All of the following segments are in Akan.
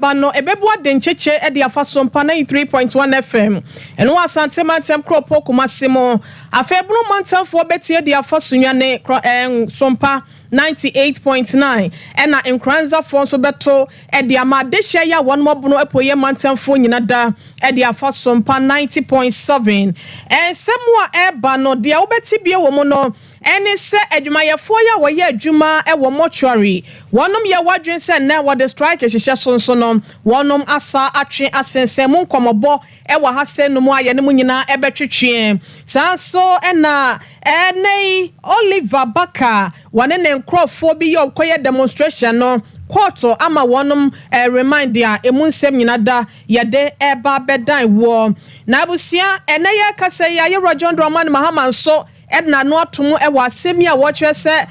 Bano ebebua dencheche edi afa Sompa 93.1 FM eno asante mantem kropo kumasimo afebunu mantem fo beti edi afa sunwane Sompa 98.9 ena nkranza fo so beto edi amadehye ya won mobuno epoye mantem fo nyina da edi afa Sompa 90.7 ensemwa eba no de obeti bie wo mo no eni se adwumayefo ya wo ye adwuma wo mortuary wonom ye wadwen se na wo the strike hihye sonso no wonom asa atwe asensemu nkomobo wo ha se no mu aye ne mu nyina ebetwetwe sanso ena enei Oliver Baka wane ne nkrofo bi ye okoye demonstration no Quarto ama wonum remind ya emunsem nyina da yede eba bedan wo na abusia ene ye kase ya ye John Roman Mahama so edna no atomu wa asemi a wo kire se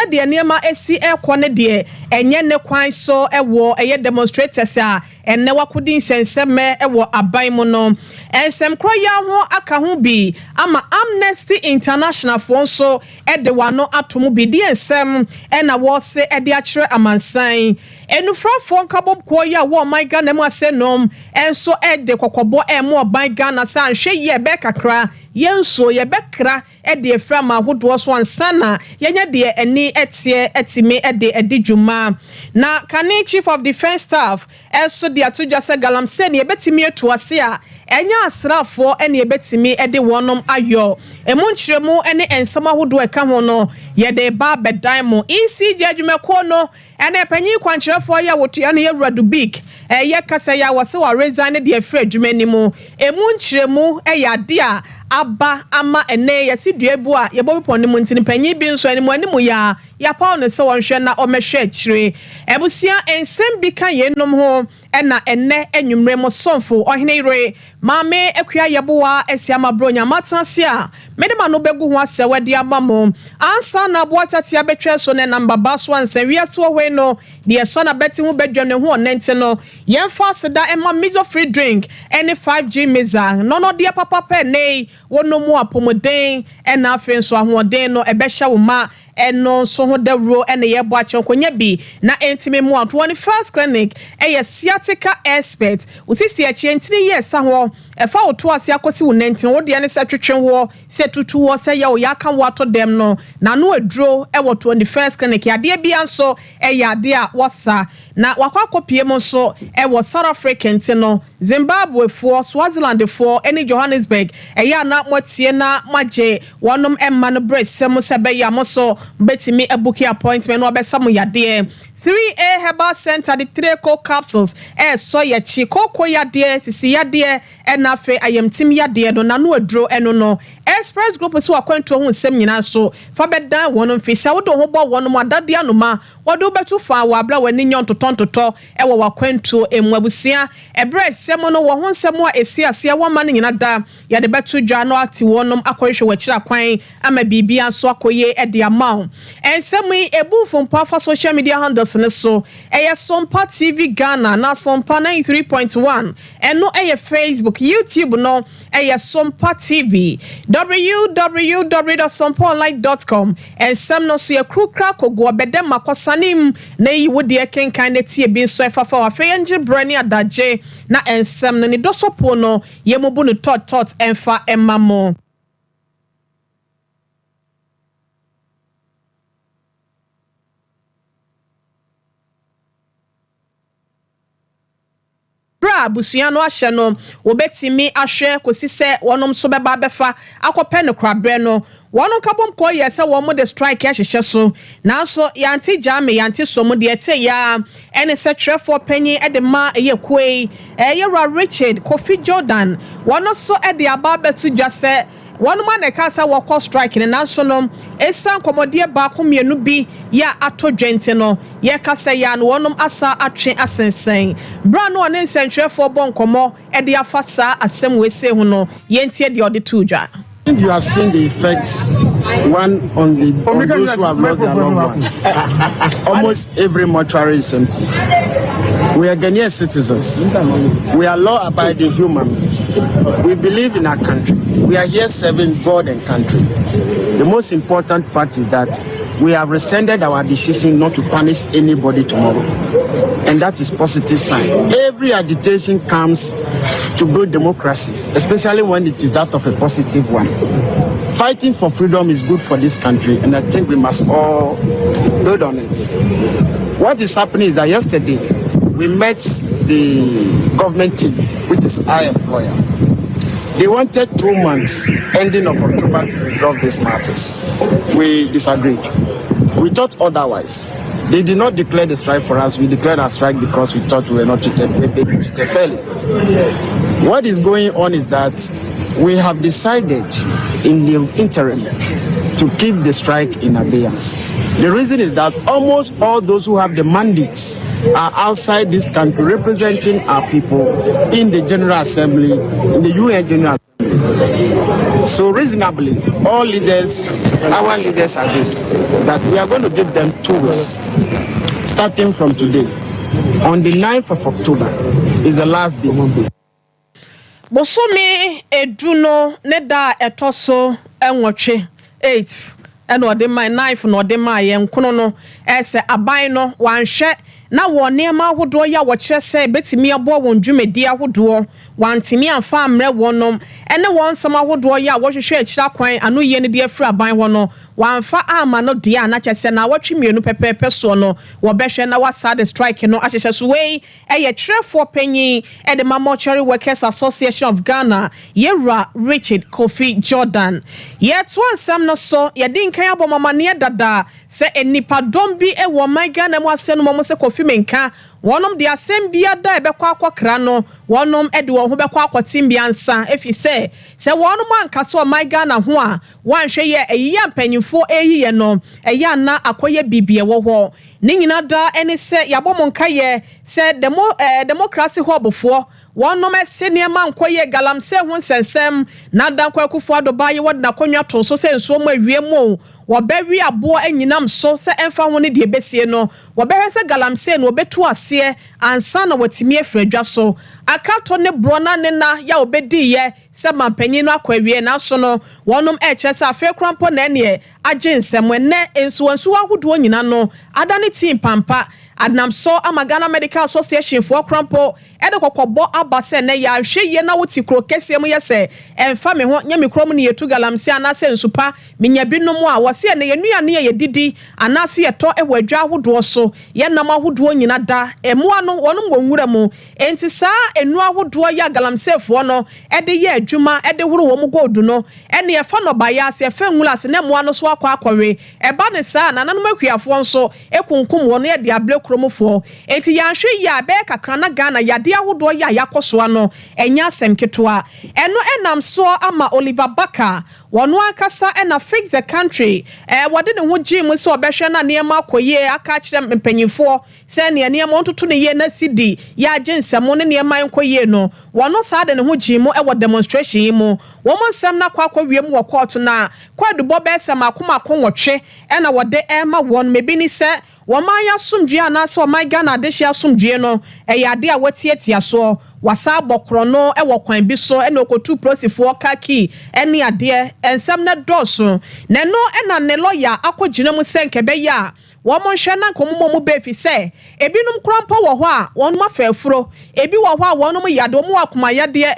de niema esi ekọ ne de enye ne kwan so wo eye demonstrators a enne wakudi nsenseme wo aban mu no ensem kroya ho aka ho bi ama Amnesty International fo so de wano atomu bi di ensem na wo se de akire amansan enufrafo nkabom koya wo my Ghana mu asenom enso de kokobo emu oban Ghana sa nhwe ye be kakra yenso ye bekra de eframa hodo so ansana yenye de eni etie etime de dwuma na kane chief of defense staff enso de atoja se Galamsey ne betimi etu ase a enya asrafo ene betimi de wonom ayo emunchiremu ene ensama hodo eka ho no ye de ba bedan mo ECJ adwumako no ene panyi kwanchirefo ya wotua ne yewradu big ye kasa ya wose wa resign de afre adwumani mu emunchiremu ya de a aba ama ene yesi duebu a yebo bipon mu ntini panyi bi nso animu animu ya paul ne se wonhwe na omehwe akire ebusia ensem bi kan yenom ho ena ene enwumre mo sonfo ohene ire mame akua yeboa esiama bronya matanse a medema no begu ho asewade amamo ansa na boatati abetwe so ne namba baso ansa wiase wo hwe no de so na beti hu bedwene ho onente no yemfa seda ema mizo free drink ene 5G meza no de papa pe nei wono mu apomoden ena afen so ahoden no ebehya wo ma eno so ho dawro ene ye bo achokonya bi na entime mu 21st clinic sciatica expert usisi achi ntini yes ho efa oto ase akosi wo nenti wo de ne se twetwe wo se tutu wo se ye wo ya kan wo ato dem no na no aduro wo 21st clinic ya de bia nso ya de a wosa na wakwa kopie mo nso wo South Africa ntino Zimbabwe for Swaziland for any Johannesburg ya na motie na maje wonom emma no bresem se be ya mo so betimi ebuki appointment no obesam ya de 3A Herbal Center the 3 cold capsules so ya chi koko ya de sisi ya de na fe ayamtim ya de no na no aduro eno no express group so akwanto ho nsem nyina so fa bedan wonom fisa wodo ho bo wonom adade anoma wodo betu fa wa bla wani nyon totontoto wo wakwanto emwabusia ebre sem no wo ho nsem a esi ase wo ma nyina da ya de betu dwa no ati wonom akohwe wachira kwan ama bibia so akoye de amaw ensem ebu fompa fa social media handles ne so Sompa TV Ghana na Sompa 93.1 eno Facebook YouTube no Sompa TV www.sompaonline.com ensem no so ye krukra kogo bedem makosanim na yi wodi ekenkan na tie bi so efafa wa feyenje brani adaje na ensem no ni dosopo no ye mobu no tot emfa emamo abusia no ahye no obetimi ahwe kosi se wonom so beba befa akope ne krabre no wonon kabom ko ye se wo mo de strike ahye so nanso yanti jame yanti so mo de ete ya ene se trefo panyi e de ma ye kwei ye Richard Kofi Jordan wono so e de aba betu dwase one man ekasa wako strike ne nanso no esan komodie ba ko mienu bi ya ato dwente no ye kasa ya no wonom asa atwe asensen bra no ne nsentwefo bonkomo e de afasa asem wese hu no ye ntie de ode tudwa. You have seen the effects, one on those who have lost their loved ones. Almost every mortuary is empty. We are Ghanaian citizens. We are law-abiding humans. We believe in our country. We are here serving God and country. The most important part is that we have rescinded our decision not to punish anybody tomorrow. and that is positive sign. Every agitation comes to build democracy, especially when it is that of a positive one. Fighting for freedom is good for this country, and I think we must all build on it. What is happening is that yesterday we met the government team, which is our employer. They wanted 2 months, ending of October, to resolve these matters. We disagreed. We thought otherwise. They did not declare the strike for us. We declared our strike because we thought we were not treated fairly. What is going on is that we have decided in the interim to keep the strike in abeyance. The reason is that almost all those who have the mandates are outside this country representing our people in the General Assembly, in the UN General Assembly. So reasonably, all leaders, our leaders agreed that we are going to give them 2 weeks, starting from today. On the 9th of October is the last day. Bosome eduno neda etoso enwoche 8th and ode my knife no ode my yenkono no ese aban no wanhwe na wone ma hodo ya wo kire se betimi abo won dwumedi ahodo wantimi amfa amre wonom ene won sam ahodo ya wo hwehwe akira kwan anu ye ne de afira aban ho no wanfa ama no de ana kyese na watwemienu pepepe so no wo behwe na wasa the strike no ahyehye so wei eye trefo panyin e de Mortuary Workers Association of Ghana Yera Richard Kofi Jordan ye to ansam no so ye din kan abomama ne dada se enipa dombi e wo man Ghana mu asenu mo se Kofi menka wonom de asem bia da ebekwa akokra no wonom ede wo ho bekwa akotim bia nsa efi se wonom anka so man Ghana ho a wanhwe ye eyiya mpanyimfo eyiye no eya na akoye bibie wo ho ni nyina da ene se yabom nka ye se democracy hobofo wonom ese niema nkoye Galamsey ho nsensem na da kwakufo adobaye wodna konwa to so se nso mo awie mo wobewi abo anyinam so se emfa ho ne de besie no wobehwese Galamsey no obetu ase ansa na watimi afradwa so akato ne brona ne na ya obedi ye se mampanyin no akwawie na so no wonom ekyese afa krampo na ne agensem ne enso ahodo nyina no adane team pampa Adnamso Amagana Medical Association for Crampo, Edokobo Abase ne ya hweye na wuti kro kese mu yese emfa me ho nyame krom ne yetu Galamsey anase nsupa menya binom a wose ne yenuane ye didi anase yeto e wadwa ahodo so ye nam ahodo nyina da emu ano wonom wonwura mu enti saa enu ahodo ya Galamsey fo no ede ye adwuma ede horo wo mu godu no ene ye fa no bayase fa nwula se ne mu ano so akwawe eba ne saa nananom akuafo nso ekunkum wo no ye de able kromofo enti ya hwe ya be kakra na Ghana yade ahodo ya yakosoa no enya asem ketwa eno enam so ama Oliver Baka wono akasa ena fix the country wode ne ho gym so obehwe na niema akoye aka kire mpanyimfo se ne niema ontoto ne ye na sidi ya agensemo ne niema enkoye no wono sa de ne ho gym e demonstration mu wo mo nsem na kwa wiem wo court na kwadu bo be se makoma konwotwe ena wode ema won mebi ni se wamaya sumdwe anase wamay Ghana adehia asumdwe no eyade a watietia so wasa bokro no e wokwan bi so ena okotu prosifo kaki ene ade ensem na doso ne no ena ne lawyer akogina mu senkebe ya womo hwe na komo mu befi se ebinum krampo wo ho a wonum afafuro ebi wo ho a wonum yade wo mu akoma yade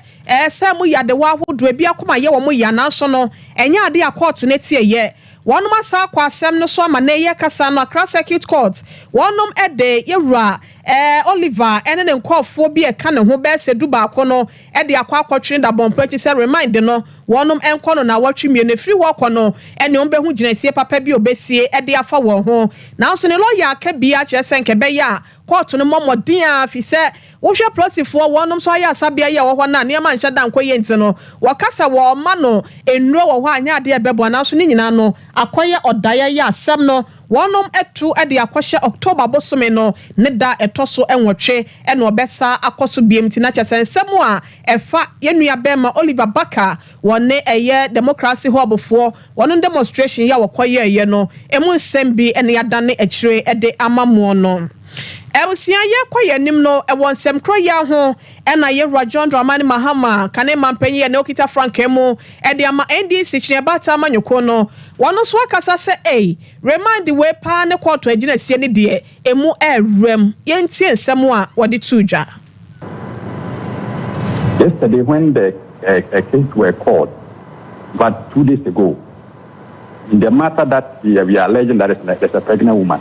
se mu yade wa hodo ebi akoma ye wo mu ya na so no enya ade a court ne tie ye One masa kwa asem no so ama na ye kasa no Accra Circuit Court wonom ede yewura Oliver ene ne nkofo bi e ka ne ho be se duba akono ede akwa akwotwe da bompreti se remind no wonom enko no na watwemie ne free work no ene on be hu ginasie papa bi obesie ede afa wo ho na so ne lawyer ka bia kire senke be ya court no momodin afi se wo hwe prosifo wonom so aya sabia ye wo ho na ne ma nhye da nkoye nti no wakasa wo ma no enro wo ho anya ade ebebo na so ne nyina no akoye odaya ya asem no wonom etu ede akwhye October bosome no ne da etoso enwotwe ene obesa akoso BMT na kyesensem a efa yenua bema Oliver Baka wone eye democracy hobofo wono demonstration ya wakoye ye no emu nsem bi ene yadane akire ede amamu no Ebusia ye kwaye nim no e wonsem kro ya ho e na ye John Dramani Mahama kane mampanyi ye ne okita Frankemu e de ama NDC chinebata amanyoko no wono so akasa se remand we pa ne court agina sie ne de emu erem ye ntie nsem a wode tudwa. Yesterday when the case were called, but 2 days ago, in the matter that we are alleging that there's a pregnant woman,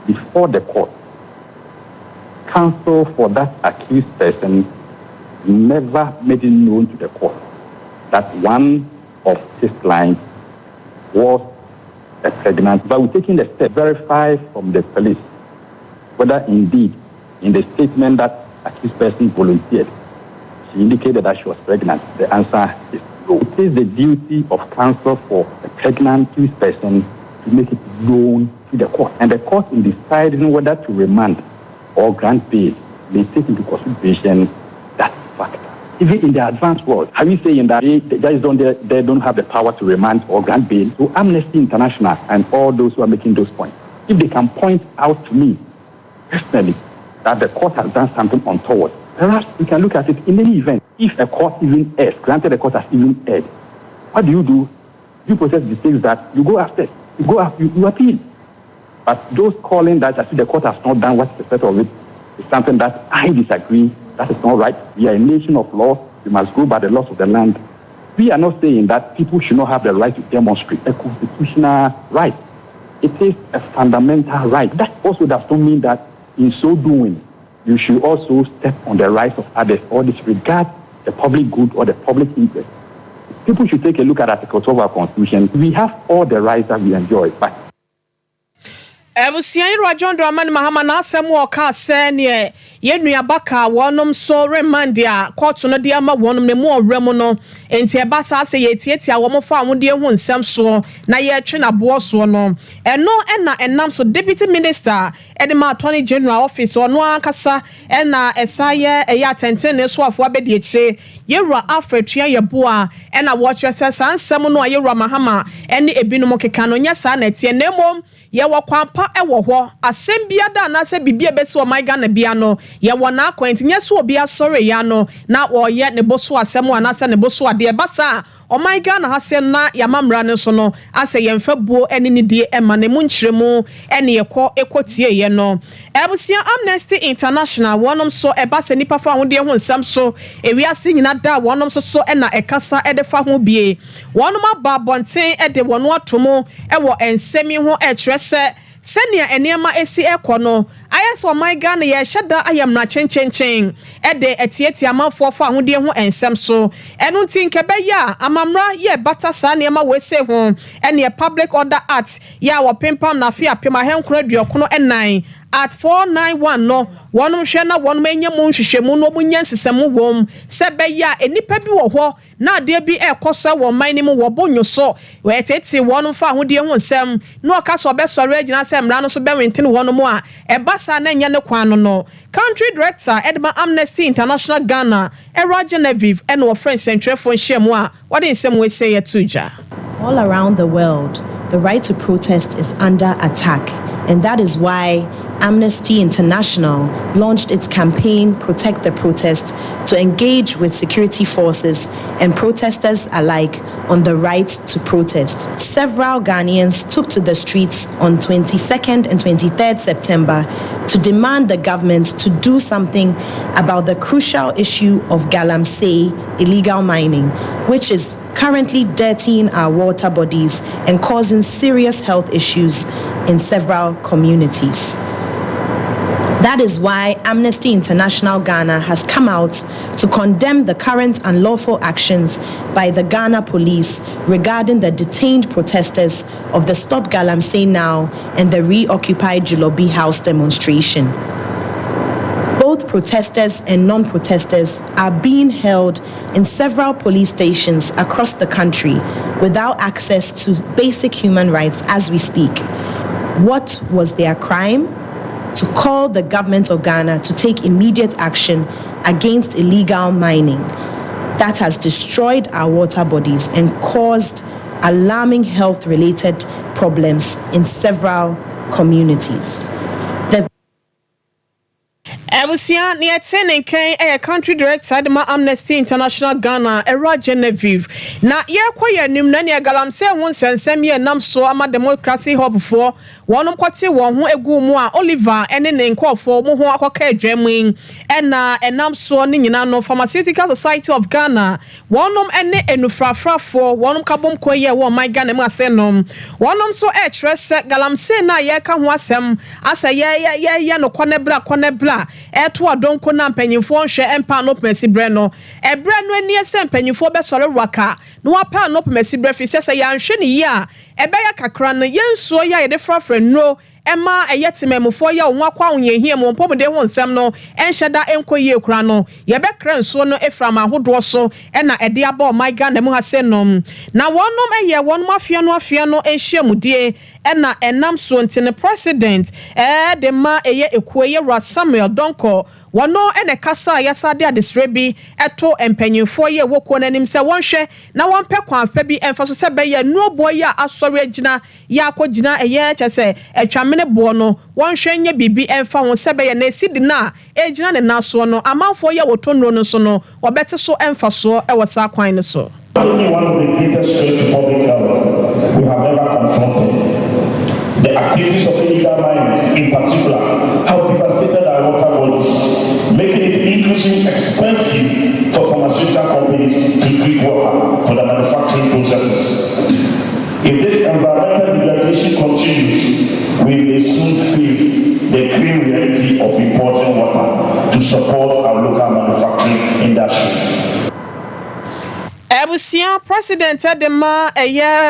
before the court, counsel for that accused person never made it known to the court that one of his clients was a pregnant. But we're taking the step to verify from the police whether indeed in the statement that accused person volunteered, she indicated that she was pregnant. The answer is no. It is the duty of counsel for a pregnant accused person to make it known to the court. And the court, in deciding whether to remand or grant bail, may take into consideration that factor. Even in the advanced world, are we saying that they don't have the power to remand or grant bail? So Amnesty International and all those who are making those points, if they can point out to me personally that the court has done something untoward, perhaps we can look at it in any event. If a court even errs, granted the court has even erred, what do? You process dictates that you go after, you appeal. But those calling that as if the court has not done what's expected of it is something that I disagree. That is not right. We are a nation of law. We must go by the laws of the land. We are not saying that people should not have the right to demonstrate a constitutional right. It is a fundamental right. That also does not mean that in so doing, you should also step on the rights of others or disregard the public good or the public interest. People should take a look at Article 12 of our Constitution. We have all the rights that we enjoy, but Ebusia John Dramani Mahama na asem wo ka se ne ye nuabaka wonom so remand a court no de ama wonom ne mu orem no enti e ba sa se ye tietia wo mo fa wo de hu nsem so na ye twe na bo so no eno na enam so deputy minister edema attorney general office ono akasa na esaye eya atenten ne so afo abedi eche yewura afretua ye bo a na wo twe se sansem no yewura Mahama ene ebinom keka no nya sa na tie na mom ye wakwampa ewo ho asem bia da na se bibia besi o my Ghana bia no ye wona akwenti nya so obi asore ya no na oye ne boso asem ana se ne boso ade basa o my Ghana ha se na ya mamra ne so no ase ye mfa buo ene ne die ema ne munchiremu ene ye kɔ ekotie ye no ebusia Amnesty International wonom so ebase nipa fa ho de ho nsam so ewiase nyina da wonom so na ekasa ede fa ho bie wonom aba bonten ede wono atomo ewo ensemi ho etrese senia enema esi ekono ayeso my Ghana ye hyeda ayamna chenchenchen ede etieti amanfo fa ho de ho ensem so enu tinkebe ya amamra ye bata sa nema wese ho ene public order act ya wo pempam na afia pema henkro aduokono enan at 491 no wonom hwe na wonom enye mu nhwehwemu no omunya nsesemu wom sebe ya enipa bi wo ho na ade bi ekoso wo man ni mu wo bonyo so we tete wonom fa ho de ho nsem no ka so obesore agina se mra no so be wenten wonom a ebasa na nya ne kwan no country director Edma Amnesty International Ghana Genevieve and our friend Central for Shemwa what in some way say tuja. All around the world, the right to protest is under attack, and that is why Amnesty International launched its campaign Protect the Protest to engage with security forces and protesters alike on the right to protest. Several Ghanaians took to the streets on 22nd and 23rd September to demand the government to do something about the crucial issue of Galamsey illegal mining, which is currently dirtying our water bodies and causing serious health issues in several communities. That is why Amnesty International Ghana has come out to condemn the current unlawful actions by the Ghana police regarding the detained protesters of the Stop Galamsey Now and the Reoccupied Julobi House demonstration. Both protesters and non-protesters are being held in several police stations across the country without access to basic human rights as we speak. What was their crime? To call the government of Ghana to take immediate action against illegal mining that has destroyed our water bodies and caused alarming health-related problems in several communities. Ebusia ni etene kan country director de ma Amnesty International Ghana Era Genevieve na ye kwaye nim na ne Galamsey ho nsensem ye nam so ama democracy hub for wonom kwate won ho egu mu a Oliver ene ne nkofo mu ho akoka adwamu ena enam so ne nyina no Pharmaceutical Society of Ghana wonom ene enufrafrafo wonom kabom kwaye wo my Ghana mu asenom wonom so trese Galamsey na ye ka ho asem asa ye no konebra eto adonko na mpanyimfo nhwe empa no pemesibre no ebre no ani ese mpanyimfo be sole rwaka no wapa no pemesibre fi sese ya nhwe ne yi a ebe ya kakra no yensuo ya yede frafra no Emma eyetimemufo ya onwa kwa onyehie mo mpomde ho nsem no enhyeda enkoyie kura no ye be kra nsuo no efram ahodo so na ede aba my Ghana mu hasenom na wonom eye wonom afia no ehyiamudie na enam so ntine president de ma eye ekuoye Samuel Donko wono ene kasa yasade adesrebi eto empanyimfo ye wokuo nanim se wonhwe na wonpe kwanfa bi emfaso se be ye nuobo ya asori agina ya akogina eye chese etwamene bo no wonhwe nye bibi emfa ho se be ye na esidi na egina ne naso no amanfo ye wotonro no so no wobete so emfaso e wasa kwan no so. Only one of the greatest threats to public health we have ever confronted. The activities of illegal miners, in particular, have devastated our water bodies, making it increasingly expensive for pharmaceutical companies to treat water for the manufacturing processes. If this environmental degradation continues, we will soon face the grim reality of importing water to support our local manufacturing industry. Ebusia president de ma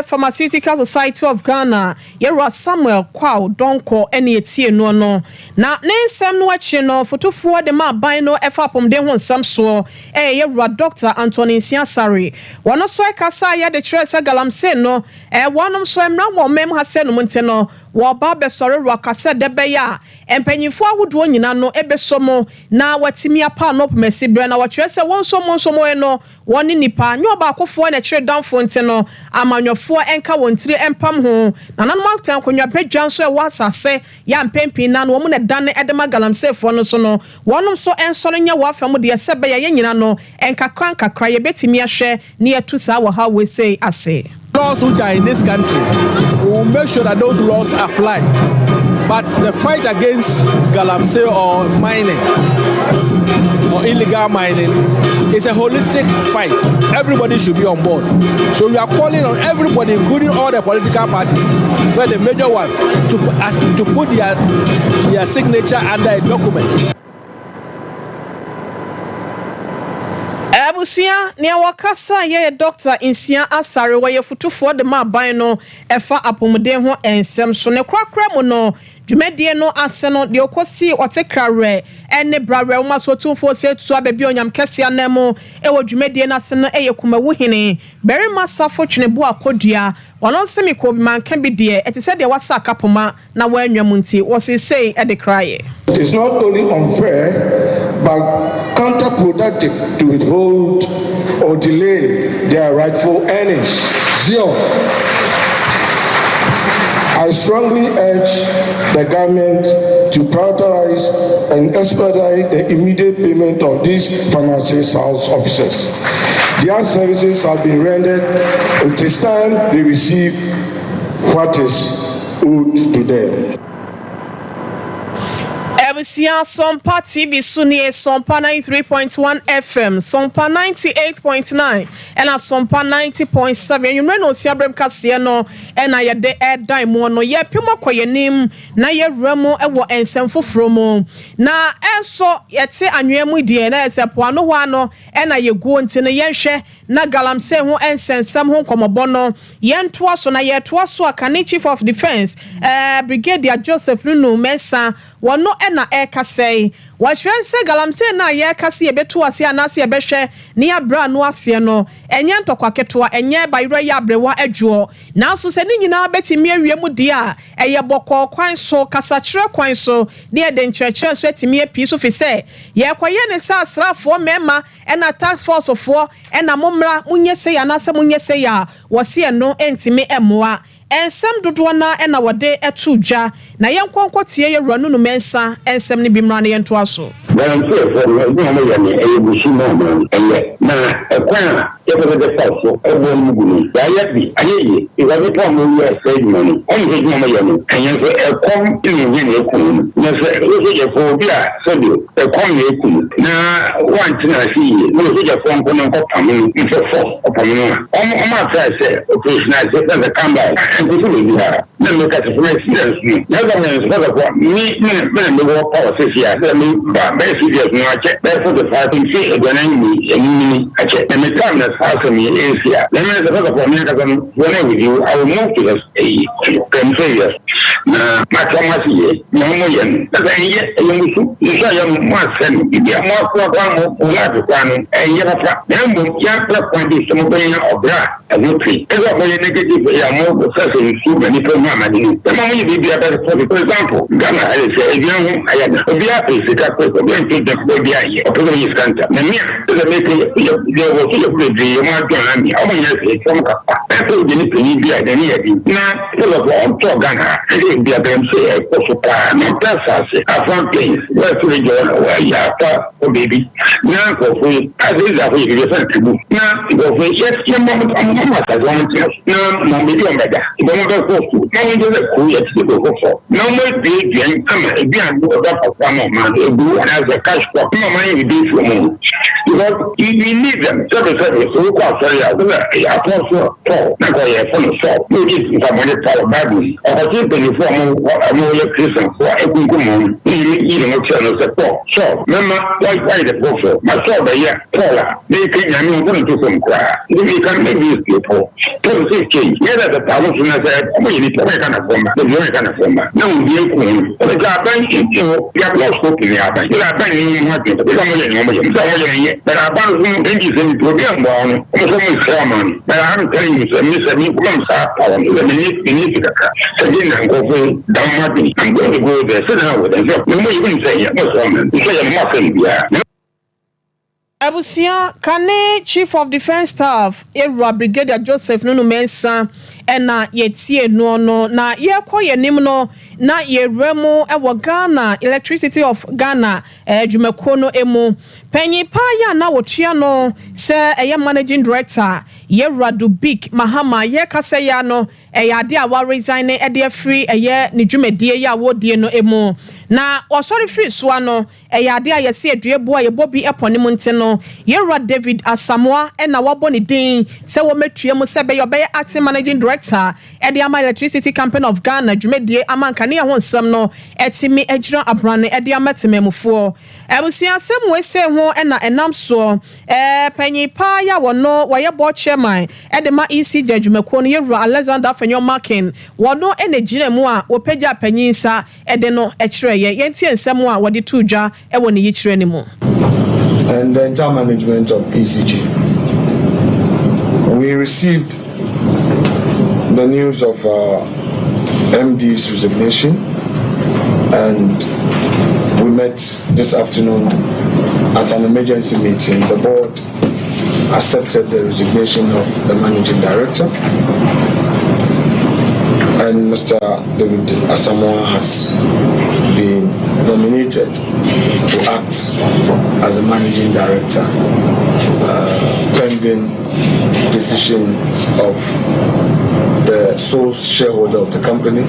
Pharmaceutical Society of Ghana Yera Samuel Kwao Donko ene etie no no na ne nsem no achi no fotofo de ma ban no efa pomde ho nsam so Yera Dr. Anthony Siasari wono so kasa ya de Tresa Galamsey no wonom so emra wo mem hase no monte no wo ba be sore rwakase de be ya empanyifo ahodo nyina no ebesomo na watimi apa no pemesibre na wo Tresa wonsomo no woni nipa nyo ba akofo na kire danfo nte no amanyofo enka wontire empam ho na nanom aktan konwa bedwan so e wasase ya mpempi na no mo na dan edema Galamsey fo no so no wonom so ensoro nya wo afam de sebe ya nyina no enkakran kakra ye betimi ahwe ne etu sa wo ha we say ase. Laws which are in this country, we will make sure that those laws apply. But the fight against Galamsey or mining or illegal mining is a holistic fight. Everybody should be on board. So we are calling on everybody, including all the political parties, where the major one, to put their signature under a document. Ebusia ne wakasa ye Dr. Insia Asare wa ye futufo de ma ban no efa apomden ho ensem so ne kwakra mu no dwumedie no ase no de okosi otekrare ene brawe wo maso tumfo se tu ababi onyam kese anamo wo dwumedie na ase no eye kumawu hene beri masafo twene bu akodua wono semi ko bi manka bi de etise de wasa kapoma na wanwam nti wo se say e de kraye. It is not only unfair but counterproductive to withhold or delay their rightful earnings. Zero. I strongly urge the government to prioritize and expedite the immediate payment of these Pharmaceutical House officers. Their services have been rendered. It is time they receive what is owed to them. Ebusia Sompa TV Sunie Sompa 93.1 FM, Sompa 98.9, and a Sompa 90.7. You know, Siabrem Casiano, and I de air diamond, ye Puma Koyanim, na ye Remo, and what and Semfo Fromo. Na eso yete anwemu DNA se poano wano, and I go into the yenshe, na Galamsey ho and send some home como bono, yen twaso na ye twaso a Kani Chief of Defense, Brigadier Joseph Lunu Mesa, wano ena eka say wachwe se Galamsey na ye kase yebetu ase anase yebehwe ne abra no ase no enye ntokwa ketoa enye bayro ya abrewa adwo na so se ni nyina betimi awiemu di a eye bokọ kwan so kasa kire kwan so ne ede nkyerɛkyerɛ so etimi api so fi se ye kwaye ne sa asrafo mema ena task force ofo ena momra munye se ya na se munye se ya wose no entimi emoa ensem dodo na ena wode etu dwa na yenkwonkwo tie ye wura no mensa ensem ne bimra na yento aso. Galamsey for no money, a bushman, and yet, now, a crown, ever the fossil, a woman, Diaby, I it was a problem we are saving money, only money, and you say a come in a coon. Never a phobia, so do a common. Now, one thing I see, no such a phone coming into force upon you. On my side, say, operation, I said, and the comeback, and this will be her. Then look at the first years. Never means me, the war policy here. Let me, but basically, no, I check. Therefore, the fighting see when I I check. And the time that's asking me is here. Let me the other for me, when I'm with you, I will move to the failures. Now, my Thomas here, no more, that's a yet a young, you say, young Martin, you get more program or one, and yet, then young point is some of that. As you treat, as a very negative, more successful, too many programming. The moment you be a better for example, Ghana, I say, young, I had a happy to going to the baby, a police center. The mere to make there was a pretty American, how many years from that's what you need to be at any now, full of all to Ghana, I didn't be a damn say, a supply, no that's us, a front place, where to enjoy where you have for baby. Now, for free, as is that we get to do. Now, go for yes, your moment on the matter, no, no, medium better. You don't go for food. No, you don't go for. No more big and come again, of one man, as a cash crop. No money be for me. Because you need them. So we call sorry, I also tall, not a phone of salt. You need somebody tall badly. I think the reform what I'm all Christian for a good woman, eating a channel support. So, remember, why the professor? My soul, taller. They think I'm going to some cry. You can make these people. Tell us change. Whether the powers when I said, we need to make an appointment, the very kind of form. No, dear Queen, but the bank, you have lost hope in the other. You are banking what you become a but I found some things in the program one, almost common. But I'm telling you, Mr. Nicholas, the minute so then go down Martin. I'm going to go there, sit down with them. You may even say, no, woman, you say a muffin, yeah. Abusia Kane Chief of Defense Staff Era Brigadier Joseph Nunu Mensa ena yetie no na ye koye nim no na ye remo ewo Ghana Electricity of Ghana dwumako no emu panyi pa ya na wotua no se eye managing director ye Radu Big Mahama ye kase ya no ade a wa resign e de free eye ne dwumadie ya wodie no emu na osori free so ano ade a yesi aduebo a ye bobi epone mu nte no ye Rad David Asamoah na wabo ne din se wo metue mu se be yo be acting managing director e de ama Electricity Company of Ghana dwumadie amankane ho nsem no etimi agyira abrane e de amatememufo ebusia sem we se ho na enam so panyi pa ya wono wo ye bo chairman e de ma EC judgmeko no ye Alexander Afenyo Markin wono ene gyina mu a wo pagya panyinsa e de no e kire ye yentie nsem a wo de tudwa e wo ne yi kire ne mu. And the entire management of ECG. We received the news of MD's resignation, and we met this afternoon at an emergency meeting. The board accepted the resignation of the managing director, and Mr. David Asamoah has been nominated to act as a managing director, pending decisions of the sole shareholder of the company,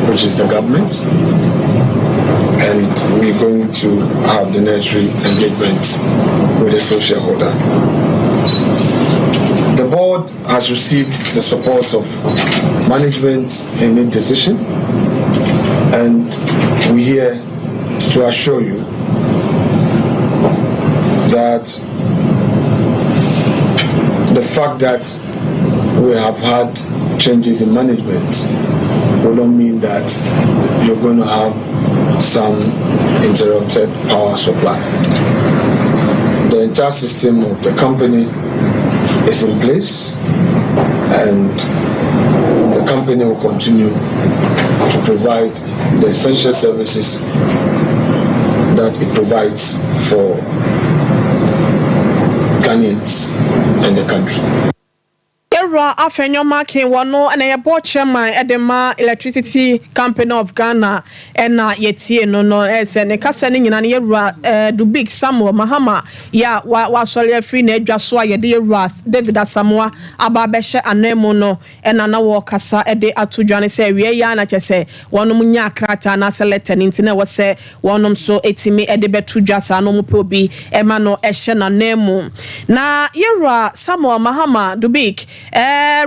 which is the government, and we're going to have the necessary engagement with the sole shareholder. The board has received the support of management in its decision, and we're here to assure you that the fact that we have had changes in management will not mean that you're going to have some interrupted power supply. The entire system of the company is in place, and the company will continue to provide the essential services that it provides for Ghanaians and the country. Yera afenyo marking wano and a board chairman Edema Electricity Company of Ghana and yetie no as and a cassaning in an yera do big Samuel Mahama ya wa sorry free ne dwaswa ye de ras David Asamoah ababeshe anemono and anawo kasa ede atudwane se we ya na chese wonom nya krata na select ntina wo se wonom so etimi ede betu dwasa no mpo bi ema no ehye na nemu na yera Samuel Mahama do big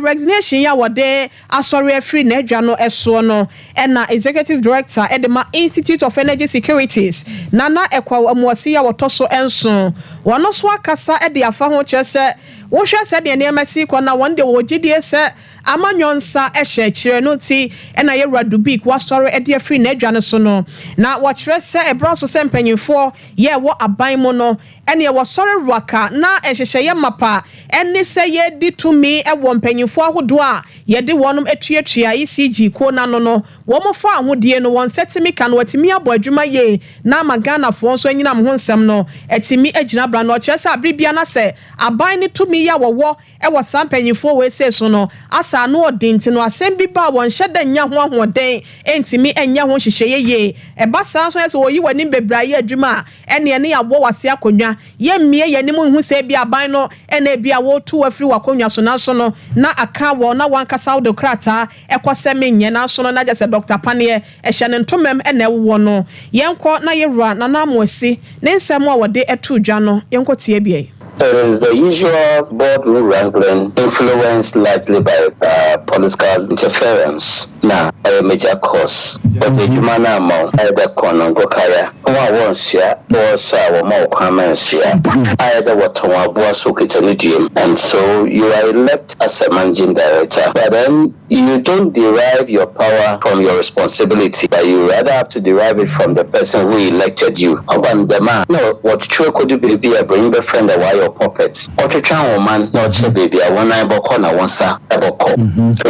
resignation ya wode asori free na adwa no eso no na executive director Edema Institute of Energy Securities nana ekwa amuasi ya wotoso enso wono so akasa ede afa ho kyese wo hwe se de ne emasi ko na wonde wo gidie se amanyonsa ehye kire no ti na yewra dubik wasori ede free na adwa no so no na wo kire se ebroso se mpanyimfo ye wo aban mo no ene wo sori rwaka na ehyehyeye mapa ene se ye di tumi ewo mpanyimfo ahodo a ye de wonum etuatua ECG ko na no wo mo fa ahodie no won setimi kan watimi abo adwuma ye na magana fo so anyina mo nsem no etimi agina bra no kire se abribia na se aban ni tumi ya wo ewo sampanyimfo we se so no asa no odinti no asem bi ba won hyeda nya ho ahoden entimi enya ho hyehyeye ye eba sa so se wo yi wani bebraye adwuma ene ne abo wase akonwa ye mmie ye nim hu se bi aban no ene bi a wo tu afri wakonwa so na so no na aka wo na wankasa wo krata ekose menye na so no na je se Dr. Panie ehye ne ntomem ene wo no yenko na yewra na na amosi ne nsem a wode etu dwa no yenko tie bie. It is the usual boardroom wrangling influenced largely by political interference. Now, a major cause. But the human amount, either Konongo Kaya, or once here, or Sawa more comments here, either what was and so you are elected as a managing director. But then you don't derive your power from your responsibility, but you rather have to derive it from the person who elected you. No, what true could you be a bring the friend a while puppets. Or to try woman, not so baby, I want to corner one sa about call.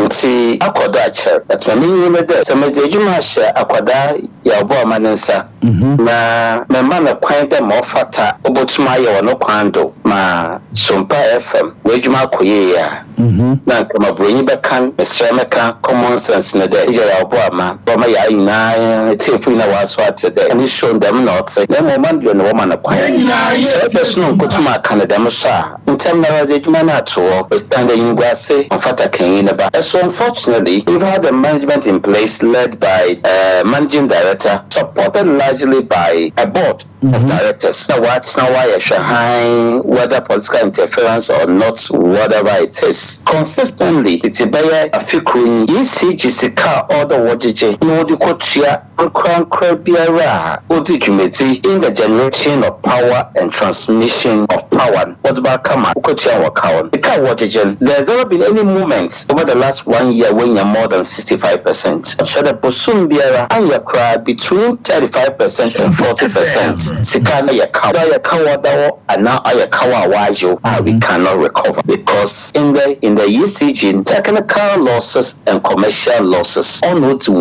See, I call that chair. That's my meaning with this. So, Mr. Jumasha, I call that your boy manensa. My man acquaint them more fata, about my or no quando, my Sompa FM, wage my queer. Now, come up, bring back can, Mr. Mecca, common sense in the day, your boy, but my eye, it's if we know what's what today, and it's shown them not say, no woman, you're no woman acquaint. So, there's no good to my Canada. In terms of the human natural, standing in Guase, and Fata King. So, unfortunately, we've had a management in place led by managing director, supported largely by a board of directors. Now, what's now why Shanghai, whether political interference or not, whatever it is, consistently, it's a bear, a fikun, ECG, car, or the water, no, the coachia, and crown crabbiera, in the generation of power and transmission of power. What's about Kama? The car water. There's never been any movement over the last 1 year when you're more than 65%. Should a person be and your crowd between 35% and 40%. Sikana ya kawa and now I kawa waju we cannot recover because in the ECG technical losses and commercial losses on route to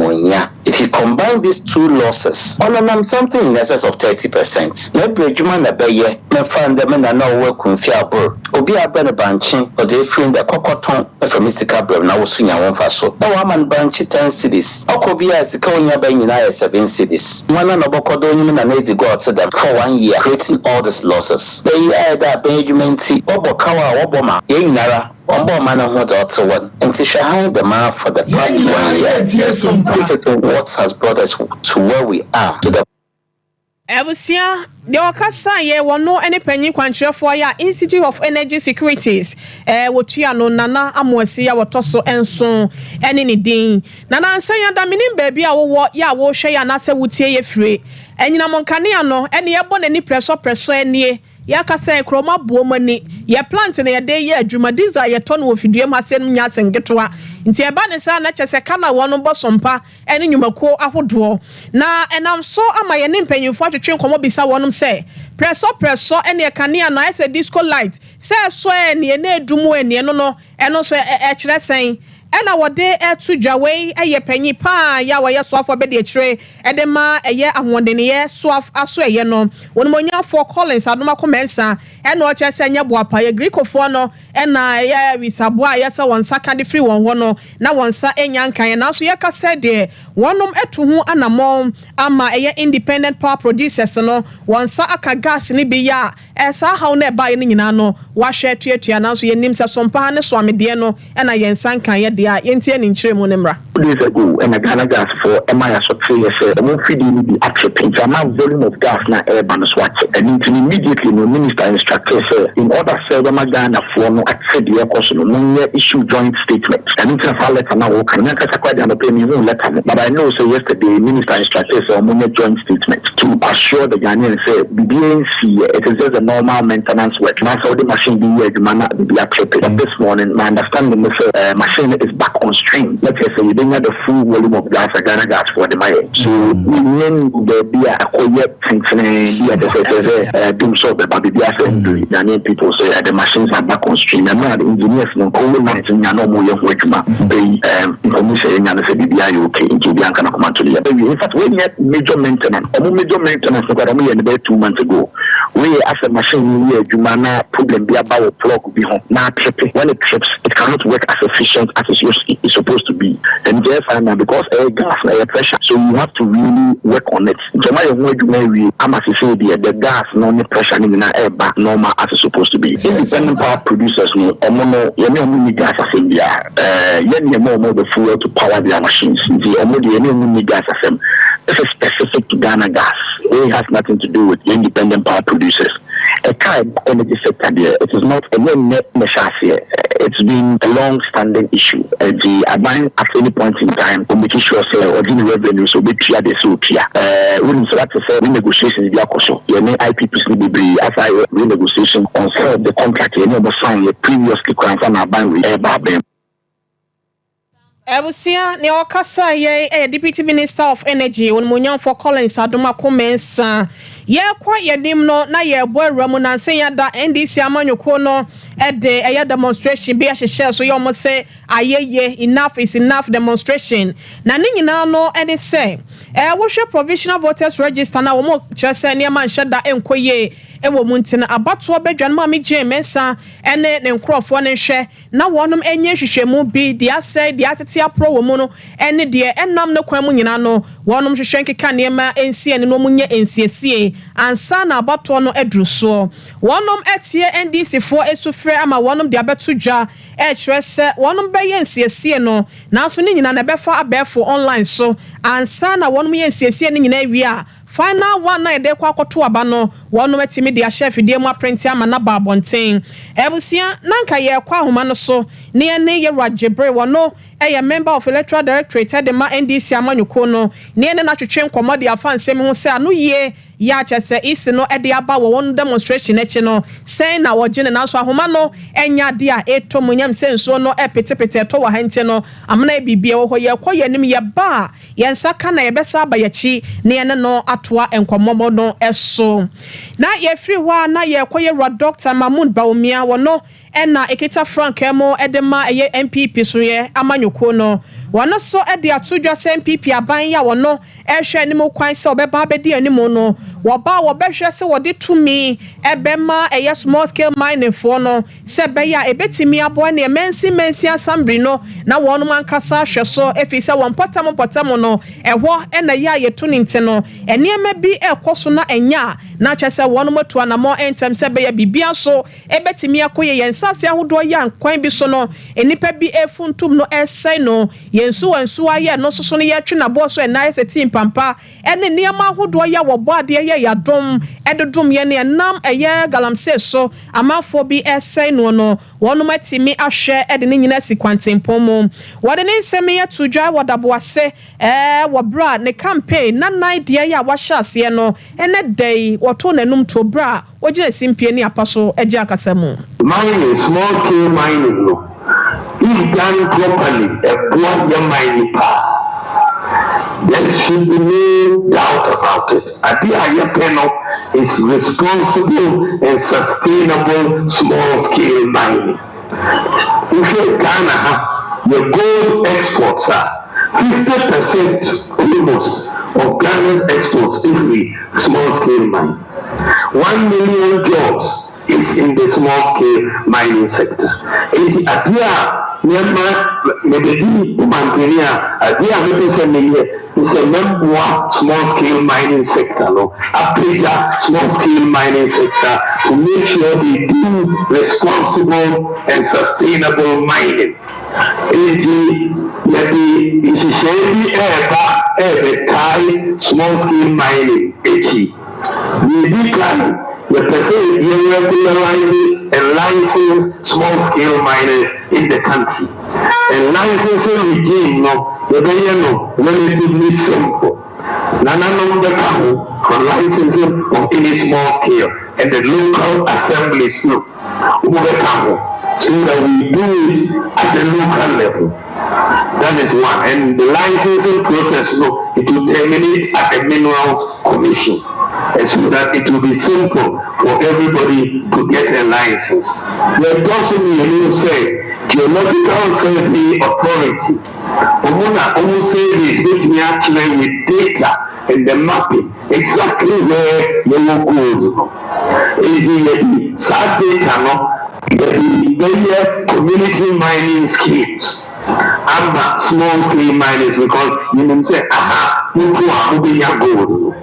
if you combine these two losses on something in excess of 30%. Every human abeye me find them and now work with fiabo. Obi abena banchi or they friend the cocoton from Mr. Brem now sunya one faso. No man banchi 10 cities. Okobi as the Konya Benina 7 cities. One and Obokodo and need to go out to them for 1 year, creating all these losses. They either Benjamin T. Obokawa Obama, Yenara. And to shine the map for the past 1 year. What has brought us to where we are to the Ebusia de okasa ye wono ene panyi kwantrefo ya Institute of Energy Securities wotua no nana amoasi ya wotoso enso ene ne din nana ansan ya da menim baabi a wo ya wo hwe ya na se wutie ye fire enyina monkane no ene ye bo nani preso enie ya kasa kroma buomani ya plant na ye de ye adwuma diza ye to no ofidue masem nya sengetoa nti eba ne sa na chese kana wono bosompa ene nyumako ahodo na enam so ama ye ne mpanyimfo atwetwe nkomo bisa wonom se preso ene kanea na ese disco light se so ene na edumu ene no eno so e kire sen ena wode to dwawe eye panyi pa ya waye soafo be de tre edema eye ahwondene ye soaf aso eye no wonmonya for Collins adoma komensa ena o chese anya boapa ye Greekofo no ena ye wisabo a yesa wonsa ka de free won ho no na wonsa enya nkan na so ye ka said de wonom eto ho anamon ama eye independent power producers no wonsa aka gas ni bi ya esa haw na ba ye nyina no wa hwe tuatua na so ye nim se sompa ne so amede no ena ye nsan kan ye de a yentie ni nkyere mu ne mra 2 days ago and Ghana gas for Emma so say mo feed ni bi actually the amount volume of gas na urban swatch and immediately no minister instructed say in order for the Ghana for no accept the course no issue joint statement and it's a letter now can make us quite an opinion letter but I know say yesterday minister instructed say mo joint statement to assure the Ghanaians say BNC it is just a normal maintenance work now so the machine be here be accepted this morning my understanding is machine is back on stream let's say you didn't have the full volume of gas Ghana gas for the money so we need the be a quiet doom so the baby Ghanaian people say the machines are back on stream and now the engineers no COVID-19 no more work information and say BBI okay into the Ankara command to the in fact we need major maintenance about 2 months ago we as a machine here Jumana problem be about plug be home now when it trips it cannot work as efficient as it's supposed to be and therefore because air gas air pressure so you have to really work on it the gas no pressure in air back normal as it's supposed to be independent power producers no gas as India more the fuel to power their machines the gas as this is specific to Ghana gas it has nothing to do with independent power producers a kind energy sector there it is not a net measure here it's been a long-standing issue the admin at any point in time to make sure say ordinary revenues will be clear this so clear when so that say renegotiation is also IPPs will be as I renegotiation on the contract you know sign previously confirmed by Ebusia ne okasa ye Deputy Minister of Energy on Munyan for Collins Adoma Comensa ye kwa yedim no na ye boawura na nsenya da NDC amanyoko no de eye demonstration bi ahye so ye omo say ayeye enough is enough demonstration na ne nyina no ene say wo hwe provisional voters register na wo mo kyerese ne ma nhye da enkoye ewo muntina abato badwan ma me gye mensa ene ne nkrofo ne hwe na wonom enye hwehwemu bi dia say dia tete apro wo mu no ene de enam ne kwan mu nyina no wonom hwehwe nkeka ne ma ensie ne no munye ensiesie ansa na abato no eduru so wonom etie NDC fo esufre ama wonom de abeto dwa kyerese wonom beye ensiesie no na so ne nyina na befa abefo online so ansa na wonom ye ensiesie ne nyina wi a final one na de kwa akoto aba no wono metimi de chef de mu print ama na ba bonten ebusia nanka ye kwa homa no so ne ye rajebre wono member of electoral directorate de ma NDC amanyuko no ne na twetwe nkomo de afa nsem ho se anu ye ya chese isi no de aba wo won demonstration eche no say na wogene na so ahoma no enya de a eto munyam se nso no petepete to wa hante no amna bibia wo ye koye nim ye ba ye nsaka na ye besa aba yachi ne no atoa enkomo no eso na ye free wa na ye koye Dr. Mahmoud Baumia wono ena ekita Frank emo edema eye MPP so ye amanyuko no wono so ede atudwa se MPP aban ya wono ehwe anim kwan se obeba abedi anim no woba wobehwe se wode tumi ebema eye small scale mining for no se beya ebetimi abo na mensi assembly no na wono mankasa hwe so efise won potam no eho ena ya yeto ni nte no eniema bi ekoso na enya na chese wono matu anamo entem se beya bibia so ebetimi akoye yensase ahodo ya kwan bi so no enipa bi efuntum no esai no yensu aye no soso no yetwe na bo so enai se team pampa ene niam ahodo ya wobo ade ye yadom edodom ye ne nam eye Galamsey so amafo bi esai no wono matimi ahwe ede ne nyina sikwantempom mu wode ne nseme ya tudwa wodabo ase wobra ne campaign na nai de ya wahya ase no ene dai woto nanum to bra wogire simpie ni apaso eje akasamu mining small scale mining no if done properly your mining power there should be no doubt about it. Adia panel is responsible and sustainable small scale mining. If you Ghana the gold exports are 50% almost of Ghana's exports if we small-scale mine. 1 million jobs is in the small-scale mining sector. In the idea, maybe Umantinia, idea is a member small-scale mining sector, no, a bigger small-scale mining sector to make sure they do responsible and sustainable mining. Small-scale mining, the person regularizing and license small-scale miners in the country. And licensing regime, relatively simple. Nana for licensing of any small scale, and the local assemblies too. So that we do it at the local level. That is one. And the licensing process, it will terminate at the Minerals Commission. And so that it will be simple for everybody to get a license. There also be a little say, Geological Survey Authority. Almost say this, which we actually with data and the mapping exactly where you will go. And sad data, the community mining schemes. I'm not small-scale miners because you know say, gold.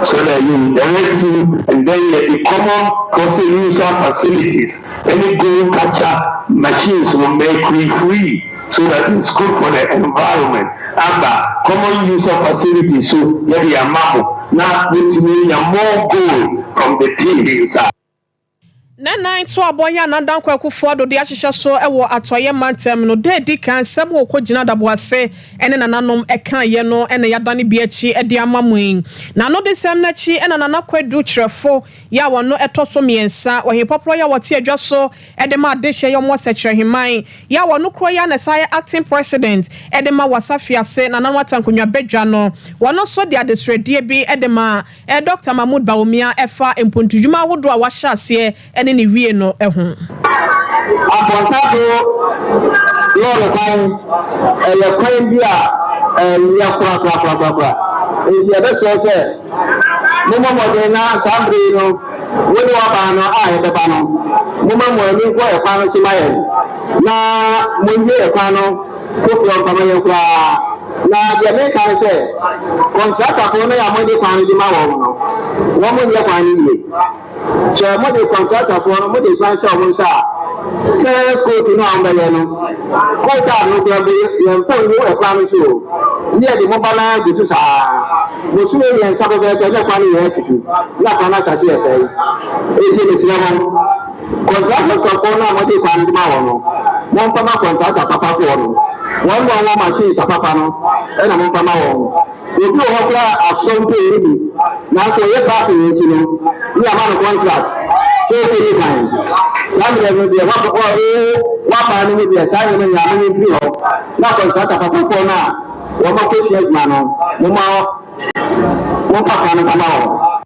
So that you direct you, and then the common coastal user facilities, any gold catcher machines will make free, so that it's good for the environment. And common user facilities, so that the amount now which means more gold from the teams. Nine to a boy and Uncle Kufodo, the Ashisha so a atoye mantem, no de dikan, Sabo Kojina da Boise, and an anonum eka yeno, and a Yadani Biachi, a diamamwing. Now no the same nachi, and an anakwe do trefo, yawa no etosomi and sa, or he popular what here just so, Edema deshe your more setra himai, yawa no kroya nesaya acting president, Edema wasafia se, nanawatan kunya bejano, one also the adesre DB, Edema, Dr. Mahmoud Baumia, Efa, and Puntujuma would do a washa se, and any we no Apontato Lord Kwan Kwan bia ya kwa is the best say Mama Modena Sambri no we wa ba no be ba no Mama mo ni ko e kwa no simaye na mo ye e kwa no ko fu on kamaye kwa na the American say contract for no ya mo de kwa ni di ma wo no wo mo ye kwa ni ye so mo de contract for no mo de plan show mo sa first go to no ambaye no ko ta no go be ye fo ni e kwa no so ni e de mo bala go so sa mo su e ye sa ko be kwa ni ye tutu na kwa na ka se e sai e je ni sina mo contract for no mo de kwa ni ma wo no mo fa ma contract papa for no one machine is a papa no and I'm from our own. You do a Sompa now so you're back in it, we have a contract. So any time. Some of them will be a what with the assignment and having free of not contract a papa for now. One more question, man. No more papa no come out.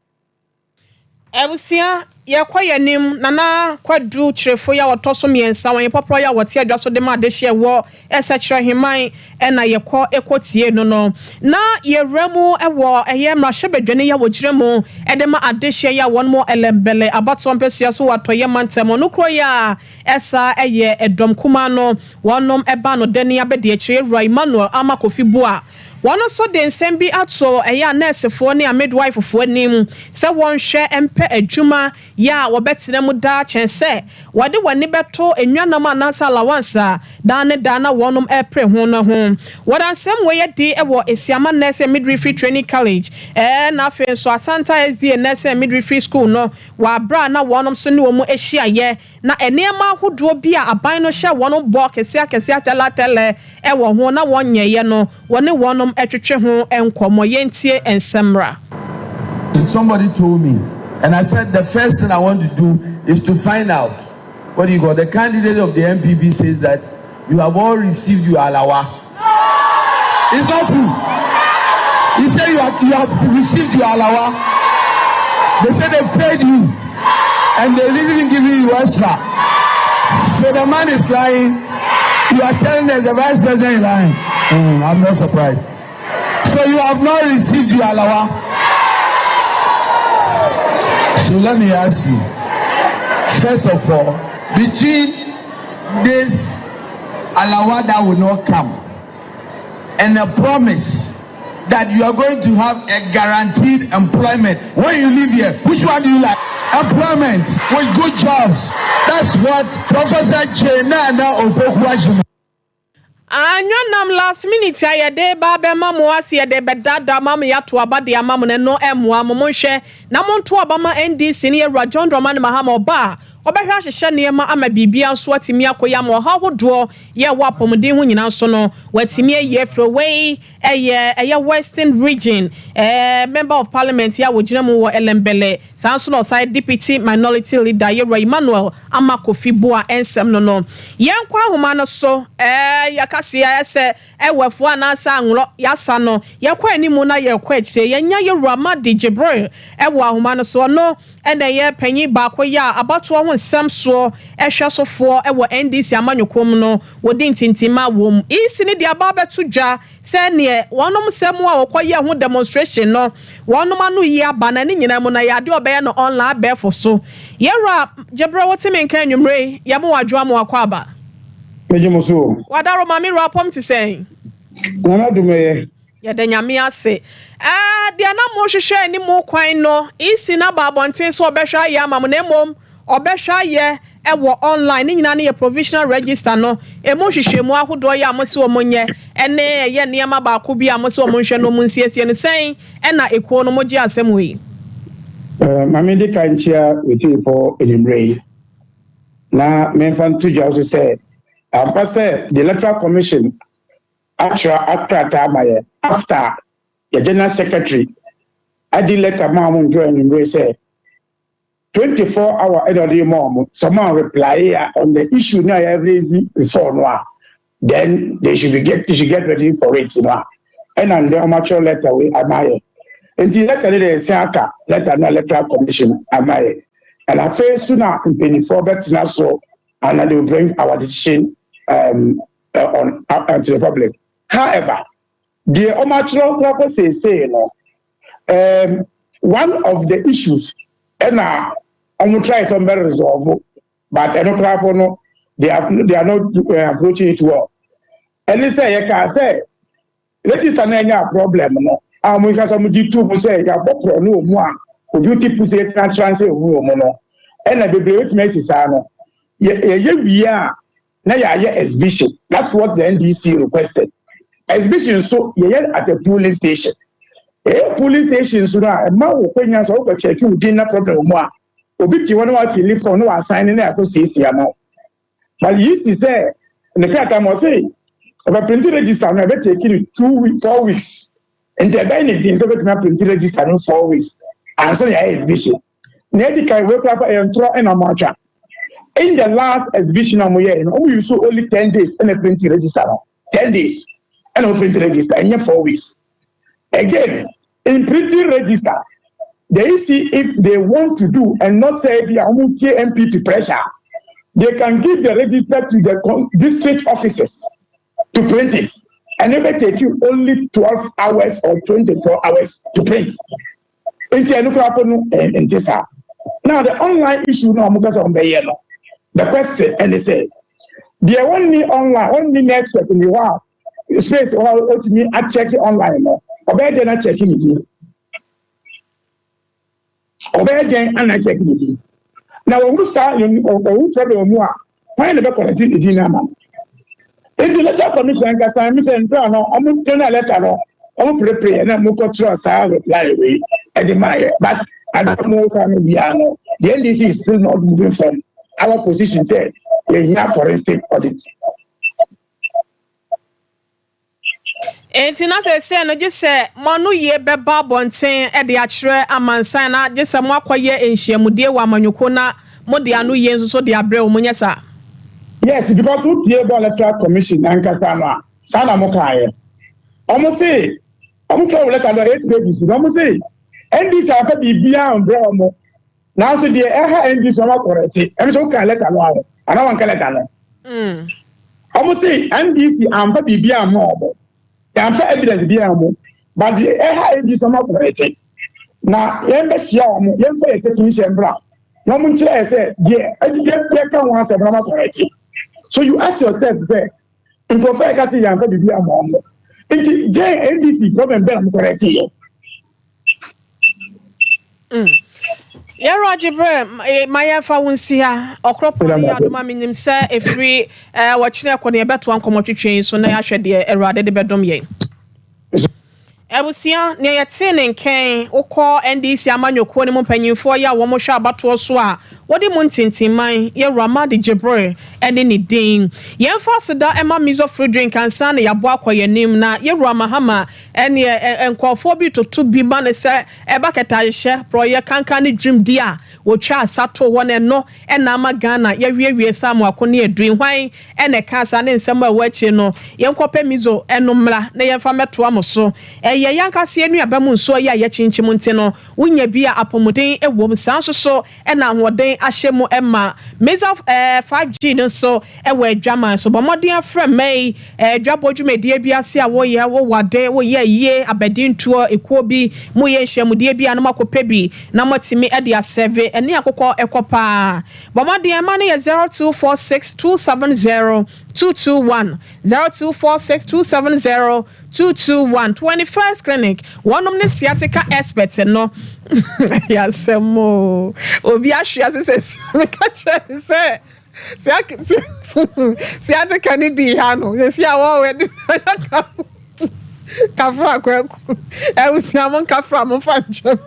Ebusia ya kwa yanim nana kwadu trefo ya wotoso miensa wan popro ya wote adwaso de ma de hye wo esachira himan na yekọ ekotie no na yewramu ewo eye mrahye bedwane ya wogiremu de ma adehye ya won mo elembele abato mpesua so watoye mantemo no kro ya esa eye edom kuma no wonom eba no deni abede akire Roy Emmanuel Amakofibua one so the nsem ato eya nurse fo ne a midwife fo nim se won hwe empe adwuma ya wobetena mu da chense wode wani beto enwanam anasa allowance da ne da na wonum epre ho no ho wodan sem we yedi ewo esiama nurse midwifery training college na afen so Asanta SD nurse midwifery school no wa bra na wonum so ne wo mu ehia ye na enema ahodo bi a aban no hye wonum bo kese atela ewo ho na wonye ye no woni wonum etwetwe ho enkomo yentie ensemra. Somebody told me, and I said the first thing I want to do is to find out what do you call the candidate of the MPP says that you have all received your alawa. It's not true. He said you have received your alawa. They said they paid you and they didn't give you extra. So the man is lying. You are telling us the vice president is lying. I'm not surprised. So you have not received your alawa. So let me ask you. First of all, between this alawa that will not come and a promise that you are going to have a guaranteed employment when you live here, which one do you like? Employment with good jobs. That's what Professor Chenana Opokuwajima. Anyanam last minute ya de ba be mamu ase de bedada mamu ya to aba de mamu ne no emwa momonhwe na monto aba ma NDC ne Ewura John Dramani Mahama oba obehwa hyehye ne ma ama bibia so atimi akoya ma ha hodo ye wa pomden hu nyina so no watimi ye froway eye Western Region member of parliament ya wogina mu wo Elembele sanso no side deputy minority leader Ewura Emmanuel Amakofi Boa ensem no yenkwa homa no so yakase ese ewefo anasa anwro yasa no yekwa animu na yekwa akire yenya Ewura Madi Jibril ewo ahoma no so no ene ye panyi ba koya abato ho nsam so ehwesofo ewo NDC amanyokom no wodi ntintima wom isi ne dia ba beto dwa se ne wonom semu a wokoye ho demonstration no wonom anu yi aba na ne nyina mu na yade obeye no online befo so Ewura Jibril wotime nka nwumre yamo wadwa mo akwa aba mejimuso wadaro mami rapom ti sen nana dumeye ya de nyame ase dia na mo hwehwe ni mo kwan no isi na ba bonten so obehwa ye amam na mom obehwa ye ewo online ni nyina na ye provisional register no mo hwehwe mu ahodo ye amose omonye ene ye niam ba ko bi amose omonhwe no mo nsiesie no sen na ekuo no mo gi asem we mami de kanchia wetin for enimrei na menfan tuja also say say the electoral commission after the general secretary I did letter mom join say 24-hour elderly mom someone reply on the issue now every before no then they should get ready for it and the amateur letter we admire and the letter they say letter no electoral commission admire and I say sooner in 24 but now so and they will bring our decision on to the public. However, the amateur say one of the issues and I'm try to resolve, but they are not approaching it well. And they say, I can say, let us a problem. No, we have some YouTube say, you have no more. You put a transfer no, and I believe Messi Sano. Yeah, now exhibition. That's what the NDC requested. Exhibition so at the polling station. Polling station so now a man will pay us over check you did not problem more. Obiti one what you live for no assigning there to see amount. But you see say the cat I must say if printing register now better taking 4 weeks. And the benefit of it printing register in 4 weeks. And so yeah exhibition. Nedi can work up and throw in a march. In the last exhibition of year, we used only 10 days in a printing register. 10 days and a printing register in 4 weeks. Again, in printing register, they see if they want to do and not say the MP to pressure, they can give the register to the district officers to print it. And it may take you only 12 hours or 24 hours to print. Now, the online issue now, the question, and they say, the only online, only network in the world, space or to me, I check it online. Or better than I check it. Or better than I check it. Now, when we start, who problem more, why never connect it in a man? It's the letter commission, because I'm missing, I'm going to letter, I'm prepare, and I'm going to trust, I'll reply away at the Maya. But I don't know the NDC is still not moving from our position. Said we have forensic audit. Enti na say no just say manu ye beba bonten e de akire amansan na just say mo akoye enhyiamudie wa amanyoko na mo de anu ye nso de abre o munye sa. Yes, because we tie electoral commission and kasana sana mo kae. Omo say omo for letter no 8 pages. Omo say NDC aka bibia on bro mo. Now so the NDC so ma correct. Em so kan letter no awo. Ana wan kan letter no. almost say NDC and for BBA more. I'm for evidence be more. But the air is some operating. Now, young taking Sembra. No one said, yeah, I can once a drama operating. So you ask yourself there, in prophet, and for BBA more. It's NDC problem, I'm correcting. Yaro Jibre, my Fawunsia, or crop on the Adumaminim, sir, a free watching a corner better one commodity chain, so now I should be a rather the bedroom ye. Ebusia near 10 and Kane, or call NDC Amano Quanimum Penny for ya, one more shot but was swa. What the mountain mine, ye Ramadi Jibre, and any ding. Ye faster Emma Miso free drink and son, ya boakwa ye name na, ye Ramahama, and ye and call for be to be man, sir, a bucket I share, pro ye can't dream dear. Wocha sato one and no and nama Ghana ye we somewhere koni dream why and a casa and somewhere watching no yankope mizo and numra na yafame tuamo so ye yanka si enu abamu so ya chinchimunte no unye bia apomuden e wom sanso so and na hoden ahyemu emma meza 5G no so e we adwaman so bomodin afra mai dwabodwumedie bia se a wo ye wo wade wo ye abedin tuo ekuo bi mu ye hyemude bia no makope bi na motimi e dia serve eni akoko ekopa bomade emane ye 0246270221 0246270221 21st clinic one of the sciatica experts no yasemo obi ahwia says say sciatica ni bi ha no say awo we kafra kwaku e usiamon kafra mo fa nche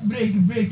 break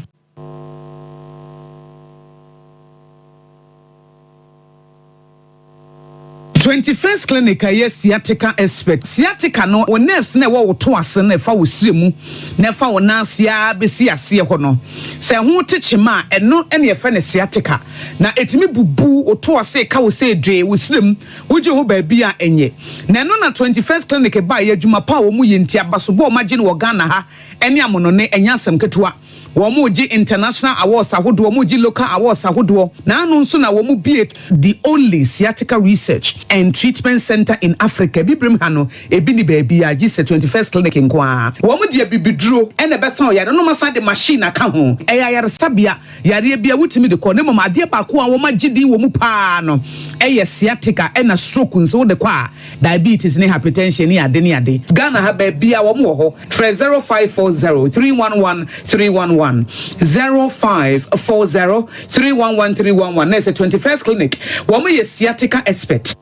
21st clinic yes sciatica expert sciatica no o nerves na wo to ase na fa wo siremu na fa wo nansia besi ase ho no se ho techema eno ene ye fa ne sciatica na etimi bubu o to ase ka wo se dwe wo sirem wo je ho ba bia enye na eno na 21st clinic ba ye adwuma pa wo mu ye ntia baso bo ma je no Ghana ha ene amono ne enya asem ketua Womuji international awards ahodo womuji local awards ahodo na anu nso na womu be the only sciatica research and treatment center in Africa bibrim hano ebi ni baby a gise 21st clinic nkwa womu de bibiduro ene besa o yare no masa de machine aka ho eya yare sabia yare bia wutimi de ko ne mama de ba ko a woma gidi womu pa no eye sciatica ena stroke nso de kwa diabetes ne hypertension ne ade ne ade Ghana ha ba bia womu ho 0540311311 0540311311 Next 21st clinic woman is sciatica expert.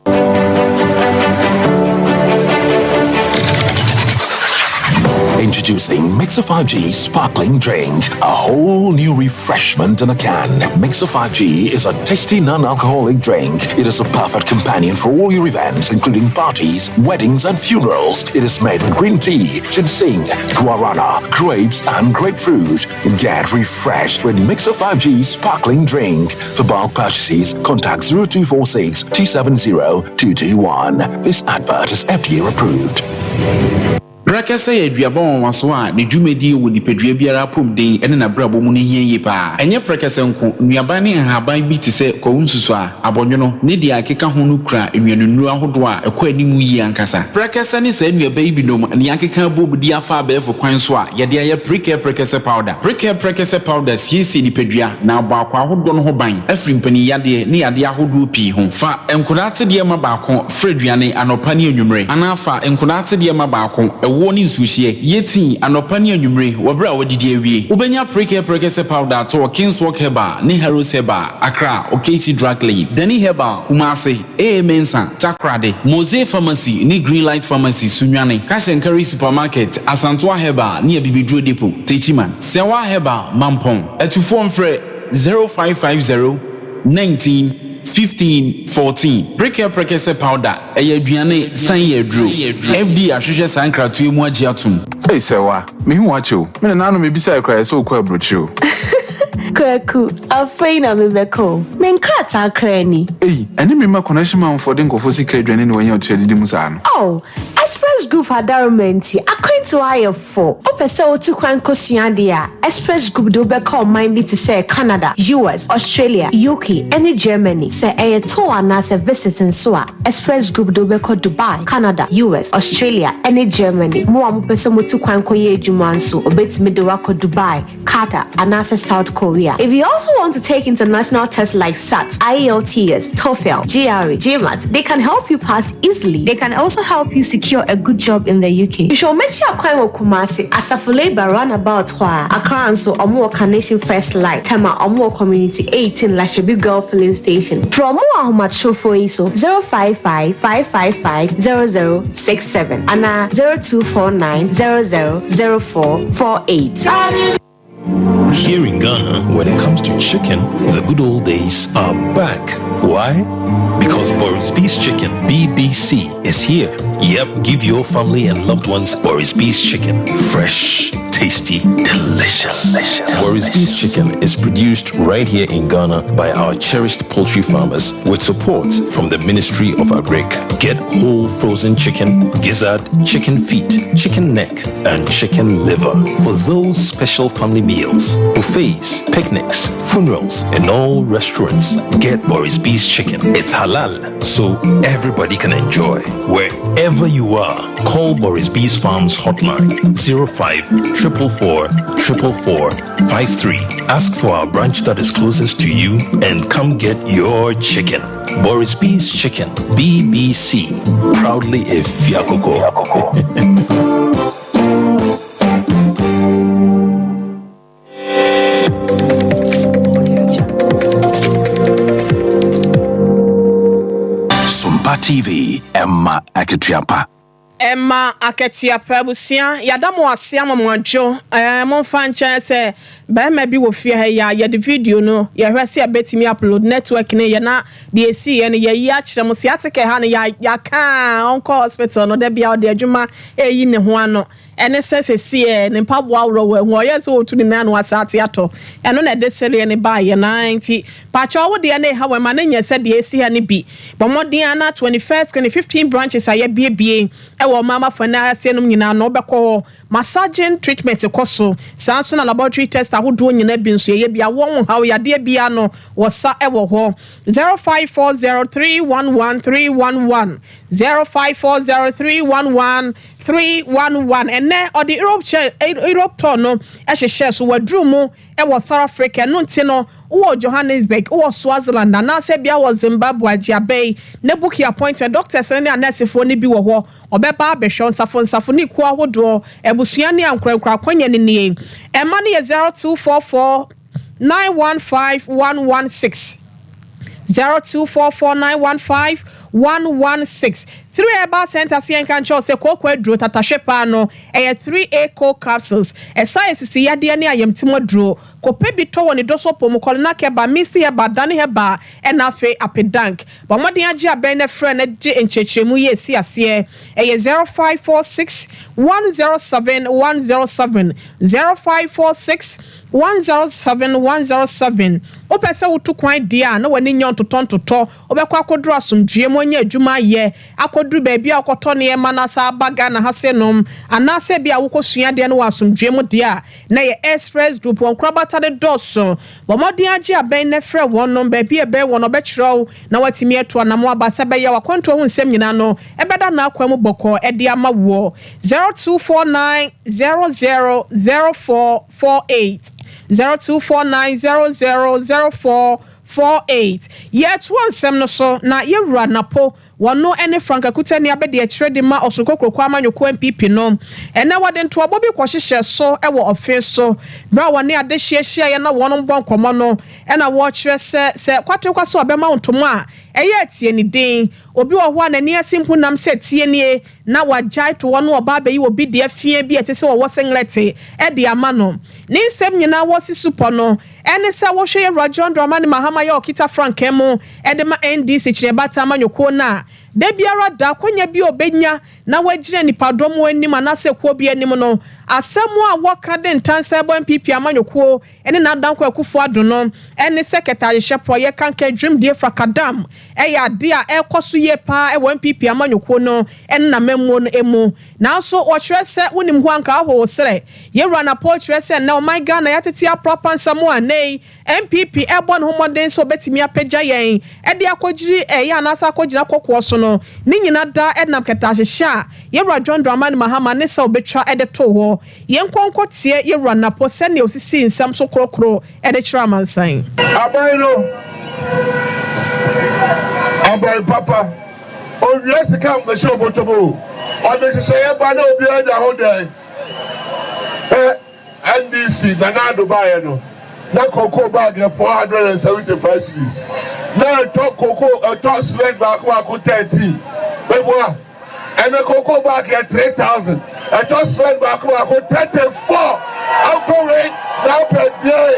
Introducing Mixer 5G Sparkling Drink, a whole new refreshment in a can. Mixer 5G is a tasty non-alcoholic drink. It is a perfect companion for all your events, including parties, weddings, and funerals. It is made with green tea, ginseng, guarana, grapes, and grapefruit. Get refreshed with Mixer 5G Sparkling Drink. For bulk purchases, contact 0246 270 221. This advert is FDA approved. Brakasa ye duabon waso a ne dwumedi wo nipadua biara pom den ene na brabo mu ne hieye pa enye brakasa nko nuaban ne haban bi te se ko nsusu a abonwono ne dia akeka ho no kura enwanunu ahodo a ekwa animu yi ankasa brakasa ne sa nuaban bi nom ne akeka bobudi afa abefo kwan so a ye de aye brakasa powder siesi nipadua na abakwa ahodo no ho ban afri mpani yade ne yade ahodo pi ho fa enkodate de ma baako freduane anopa ne anwumre anafa enkodate de ma baako woni sushie yeti anopa ne anwumre wobra wodidi awie ubenya prekese powder to King's Walk Heba ne Heroes Heba Accra Okesi Drug Lane Dani Heba Umase Mensa Takrade Mose Pharmacy ne Green Light Pharmacy Sunwane Cash and Carry Supermarket Asantwa Heba ne Bibidro Depot Techiman Sewa Heba Mampong etufo mfre 0550 19 15-14 prekese powder aduane san yedro FD ahwehwe sankratu emu agi atum sewa me hu acho me na no me bisa ekra so kwa brochu Kwaku, afei na mebeko. Menkrata krani. Eni mema connection man for den kofo sika adwane ne wanya otredidi musa no. Oh, Express Group adarumenti akwanto ayefo. Opese otu kwan kosua dia. Express Group do beko mind bi to say Canada, US, Australia, UK, and Germany. Say a tour na se visiting so a Express Group do beko Dubai, Canada, US, Australia, and Germany. Mo amopese motu kwan koye adwuma nso obetimi de wako Dubai, Qatar, and South Korea. If you also want to take international tests like SAT, IELTS, TOEFL, GRE, GMAT, they can help you pass easily. They can also help you secure a good job in the UK. You should make sure you Kumasi Asafo Labor roundabout Accra and so Omo Carnation First Light, Tema Omo Community 18 Lashabi Girl Filling Station. From Moa Macho for ISO 055-555-0067 and 0249-000448. Here in Ghana, when it comes to chicken, the good old days are back. Why? Because Boris B's Chicken, BBC, is here. Yep, give your family and loved ones Boris B's Chicken. Fresh, tasty, delicious. Boris B's Chicken is produced right here in Ghana by our cherished poultry farmers with support from the Ministry of Agric. Get whole frozen chicken, gizzard, chicken feet, chicken neck, and chicken liver for those special family meals, buffets, picnics, funerals, and all restaurants. Get Boris B's Chicken. It's halal, so everybody can enjoy. Wherever you are, call Boris B's Farms hotline 05-444-444-53. Ask for our branch that is closest to you and come get your chicken. Boris B's Chicken, BBC, proudly a Fiakoko. TV, Emma Aketiapa. Emma Aketiapa busia yadamo asia mamwanjo mon fancha se ba ma bi wo fie ha ya the video no ya hwese abetimi upload network ne ya na de esi ye ne ya yi akire mo se ateke ha ne ya ka onko hospital no de bia o de adwuma eyi ne ho ano ene sese ne mpaboa woro ho ye se otu ne na no asate ato eno na de sele ne ba ye 90 pacho wo de ne ha we ma ne nya se de esi ha ne bi bomodin na 21st 2015 branches aye bie ewo mama fana asienum nyina no obekọ massaging treatment koso sanso na laboratory test ahodo nyina bi nso ye bia won ha ya de bia no wosa ewo ho 0540311311 0540311311 ene odi Europe tour no ehye so wadru mu ewo South Africa no nti no wo Johannesburg wo Swaziland na se bia wo Zimbabwe agiabei ne book appointed doctors ne anesifo ne bi wo ho obeba abehwe nsafo ni ku ahodo ebusua ne ankrankra kwanya ne nie ema ne 0244915116 0244915116 3 Eba Center Sienkan Cho se kokwa dro tatashepa no 3A co capsules science yade ne ayemtimo dro kope bi to woni doso pomukol na keba misti heba dane heba enafe apedank ba modin agi aben ne frɛ na gi enchechemu ye si ase 0546 107 107 0546 107 opese wutu kwan dia na wani nyon totontoto obekwa akodru asomdue mo nya adwuma ye akodru baabi akoto ne ma na sa baga na hasenom anase bia wokosua de no wasomdue mo dia na ye Express Group on krabata de doso bomodin agi aben ne frɛ wonom baabi ebe won obekyerew na watimi eto na mo abasa be ye wakwanto hu nsem nyina no ebeda na akwam boko ede ama wo 0249 000448 0249000448 yet one sem no so na yewura napo wono ene franka kutani abede akirede ma osokokoko amanyoko MPP no ena wade nto abobi kwahyehyɛ so ewo ofe so bra wone ade hyehyɛ ye na wono mbɔ nkomo no ena wo kyerɛ se kwatrekwa so obema ntomo a eye tie ni den obi wo ho anani asimpu nam se tie nie na wagyae to wono oba ba yi obi de afie bi etese wo senglete e de ama no ni nsem nyina wo si super no ene se wo hwe ye Rajon Dramani Mahama ye okita frankemu e de ma NDC kyerɛ bata amanyoko na de biara da kwanya bi obenya na wagire nipadom anim anase kuo bi anim no asemu a woka de ntansa ebo MPP amanyoko ene na danko akufo ado no ene secretary shepo ye kanka dream die frakadam eya de a ekoso ye pa e MPP amanyoko no ene na memmo no emu na so o kyerese wonim ho anka ho sere ye run up kyerese na o my Ghana yatete apropa nsamo anei MPP ebo no homoden so betimi apagya yen e de akogiri eya anasa akogina kokko so no ni nyina da enam keta hyehyɛ ye John Dramani Mahama ne sa obetwa e de to ho yen konkotie ye run up se ne osisi nsam so krokro e de kyerɛ amansan abai papa o yes come the show botobo o de say ba na obi aja ho dey NDC na Dubai no na cocoa bag 475 cedis na to cocoa to sled back wa 30 but what and the cocoa bag 3,000 to sled back wa 34 I'm going now per day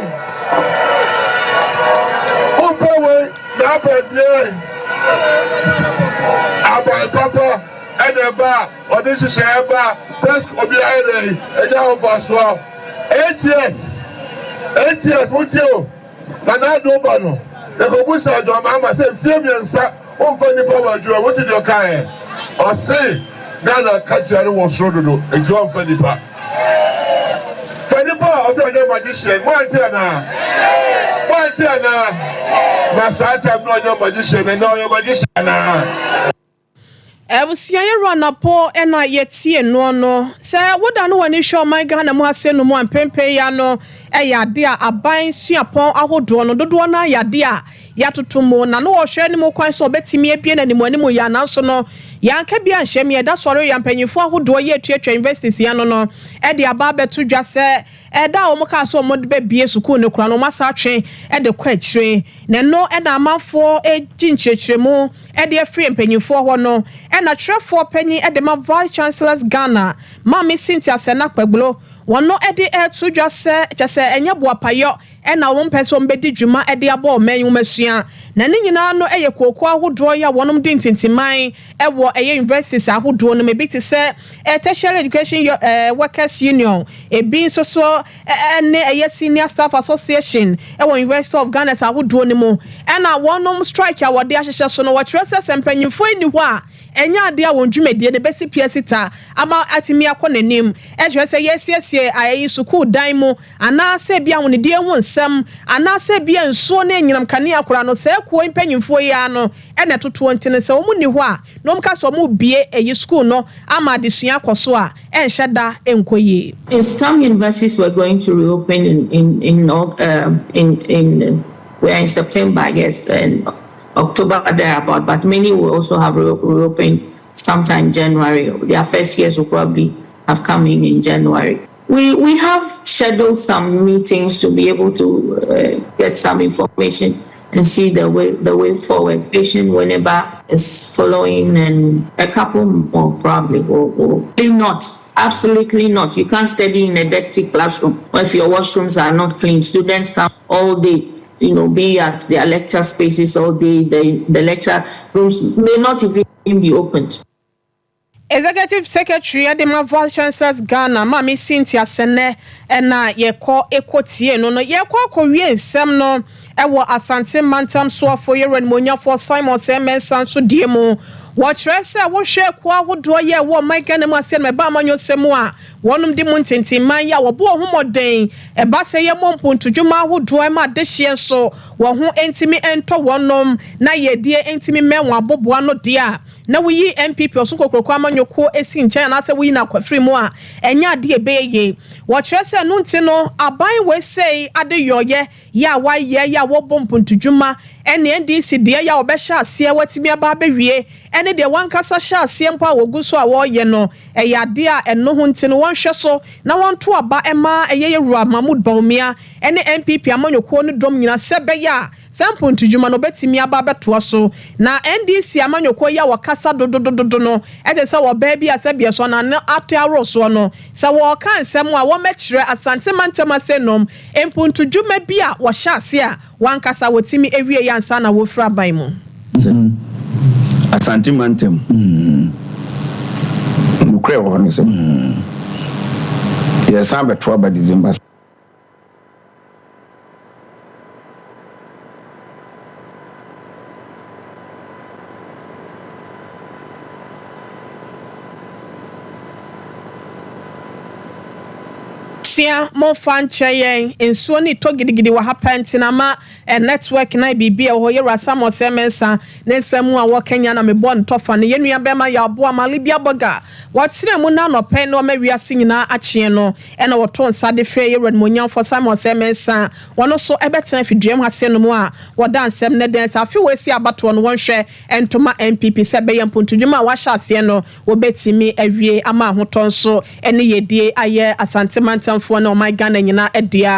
now per day about papa and the bar or this is a bar press obi aire e ja over so 8 years what you na do ba no e go busa do mama say fie mi nsa o fa ni power ju what you kan o say na kajare wo so do e ju o fa ni pa o say magician what na masata no magician no magician na Ebusia ye run up ena yetie no se woda no wani hwe my Ghana mu ase no mu ampempe ya no eyade a aban suapon ahodo no dodo na yade a yatotomo na no hwe ni mu kwan so obetimi ebie na nimu animu ya na so no yanka bia nhyem ye da soro ya mpanyifo ahodo ye tuatwa universities ya no e de aba beto dwa se da o muka so mo de bie school ne kura no masa atwe e de kwa akire ne no e na amanfo e ginchirechiremu e de free mpanyifo ho no e na trefo panyi e de ma vice chancellors Ghana Mami Cynthia Senakpeglo wono e de to dwa se chese enya boapayo e na wo mpese mbedi dwuma e de aba o manyu masua na ne nyina no eye kooko ahodo ya wonom di ntintiman e wo eye universities ahodo no mebi te se tertiary education workers union e bi so ne eye senior staff association e wo University of Ghana ahodo no mu e na wonom strike ya wode ahyehye so no wo kyerese sempanyifo eni ho a enya ade a wondwumedie ne besi piasita ama atimi akonanim e kyerese yesiesie ayi school dan mu ana se bia wonedie hu nsem ana se bia nsuo na enyinam kane akora no se ko mpanyimfo ya no e na toto ntene se omu ni ho a no mka so mu bie eyi school no ama adesua akoso a enhyeda enkoye. Some universities were going to reopen in we're in September, I guess, and October thereabout, but many will also have reopened sometime January. Their first years will probably have come in January. We have scheduled some meetings to be able to get some information and see the way forward. Patient whenever is following, and a couple more probably will not. Absolutely not. You can't study in a dirty classroom if your washrooms are not clean. Students come all day, be at their lecture spaces all day. The lecture rooms may not even be opened. Executive Secretary Adema Vice Chancellors Ghana Mami Cynthia Sene ena yeko ekotie no yeko akowie nsem no ewo Asante Mantam so afo yeren monyafo Simon Semensan so diemu wɔkyerɛsɛ wohwɛ ko ahodoɔ yɛ wɔ Mike na mu ase no ba amanyo semu a wɔnom de mu ntintinman ya wɔbo homɔden ɛba sɛ yɛ mɔmpontodwuma ahodoɔ ma de hye so wɔ ho entimi ento wɔnom na yɛdie entimi mɛwo aboboa no de a na wuyi MPP osukokroko amanyoko esi nkyɛn na sɛ wuyi na kwafiri mu a ɛnya ade ebeye wɔkyerɛsɛ no nti no aban we sei ade yoye ya wayɛ ya wɔbɔ mpontodwuma ɛne NDC de ya wɔbɛhyɛ aseɛ watimi aba bewie ɛne de wankasa hyɛ aseɛ mpo a wogu so a wɔyɛ no ɛyɛ ade a ɛno ho nti no wɔnhwɛ so na wɔnto aba ɛma ɛyɛ Yewura Mahmoud Bawumia ɛne MPP amanyoko no dom nyina sɛ bɛyɛ a sample ntujuma no betimi aba betoa so na NDC amanyoko ya wakasa dodododo no ete se wo ba bia se bia so na ataro so no se wo kan nsem a wo mekire Asante Mantam asenom empuntujuma bia wo hya ase a wankasa wotimi ewie yansa na wo fra ban mu Asante Mantem. Nukre wɔ se. Yes, I'm at 12 December. Mo fan chain in Sony Togidi wa happen ma a network na bibia ho yera samo semensa ne samu a wo Kenya na me bon tofa ne yenua bema ya bo amalibia boga watsire mu na no pen no ma wiase nyina ache no e na woto nsade fe yera monyan for samo semensa wono so ebetena fiduam hase no mu a woda nsem ne den sa afi wesi abato no wonhwe entoma MPP se be yempotudwuma wa hya ase no wo betimi awie ama ahoton so ene yedie aye Asante Mantam for no my Ghana nyina edia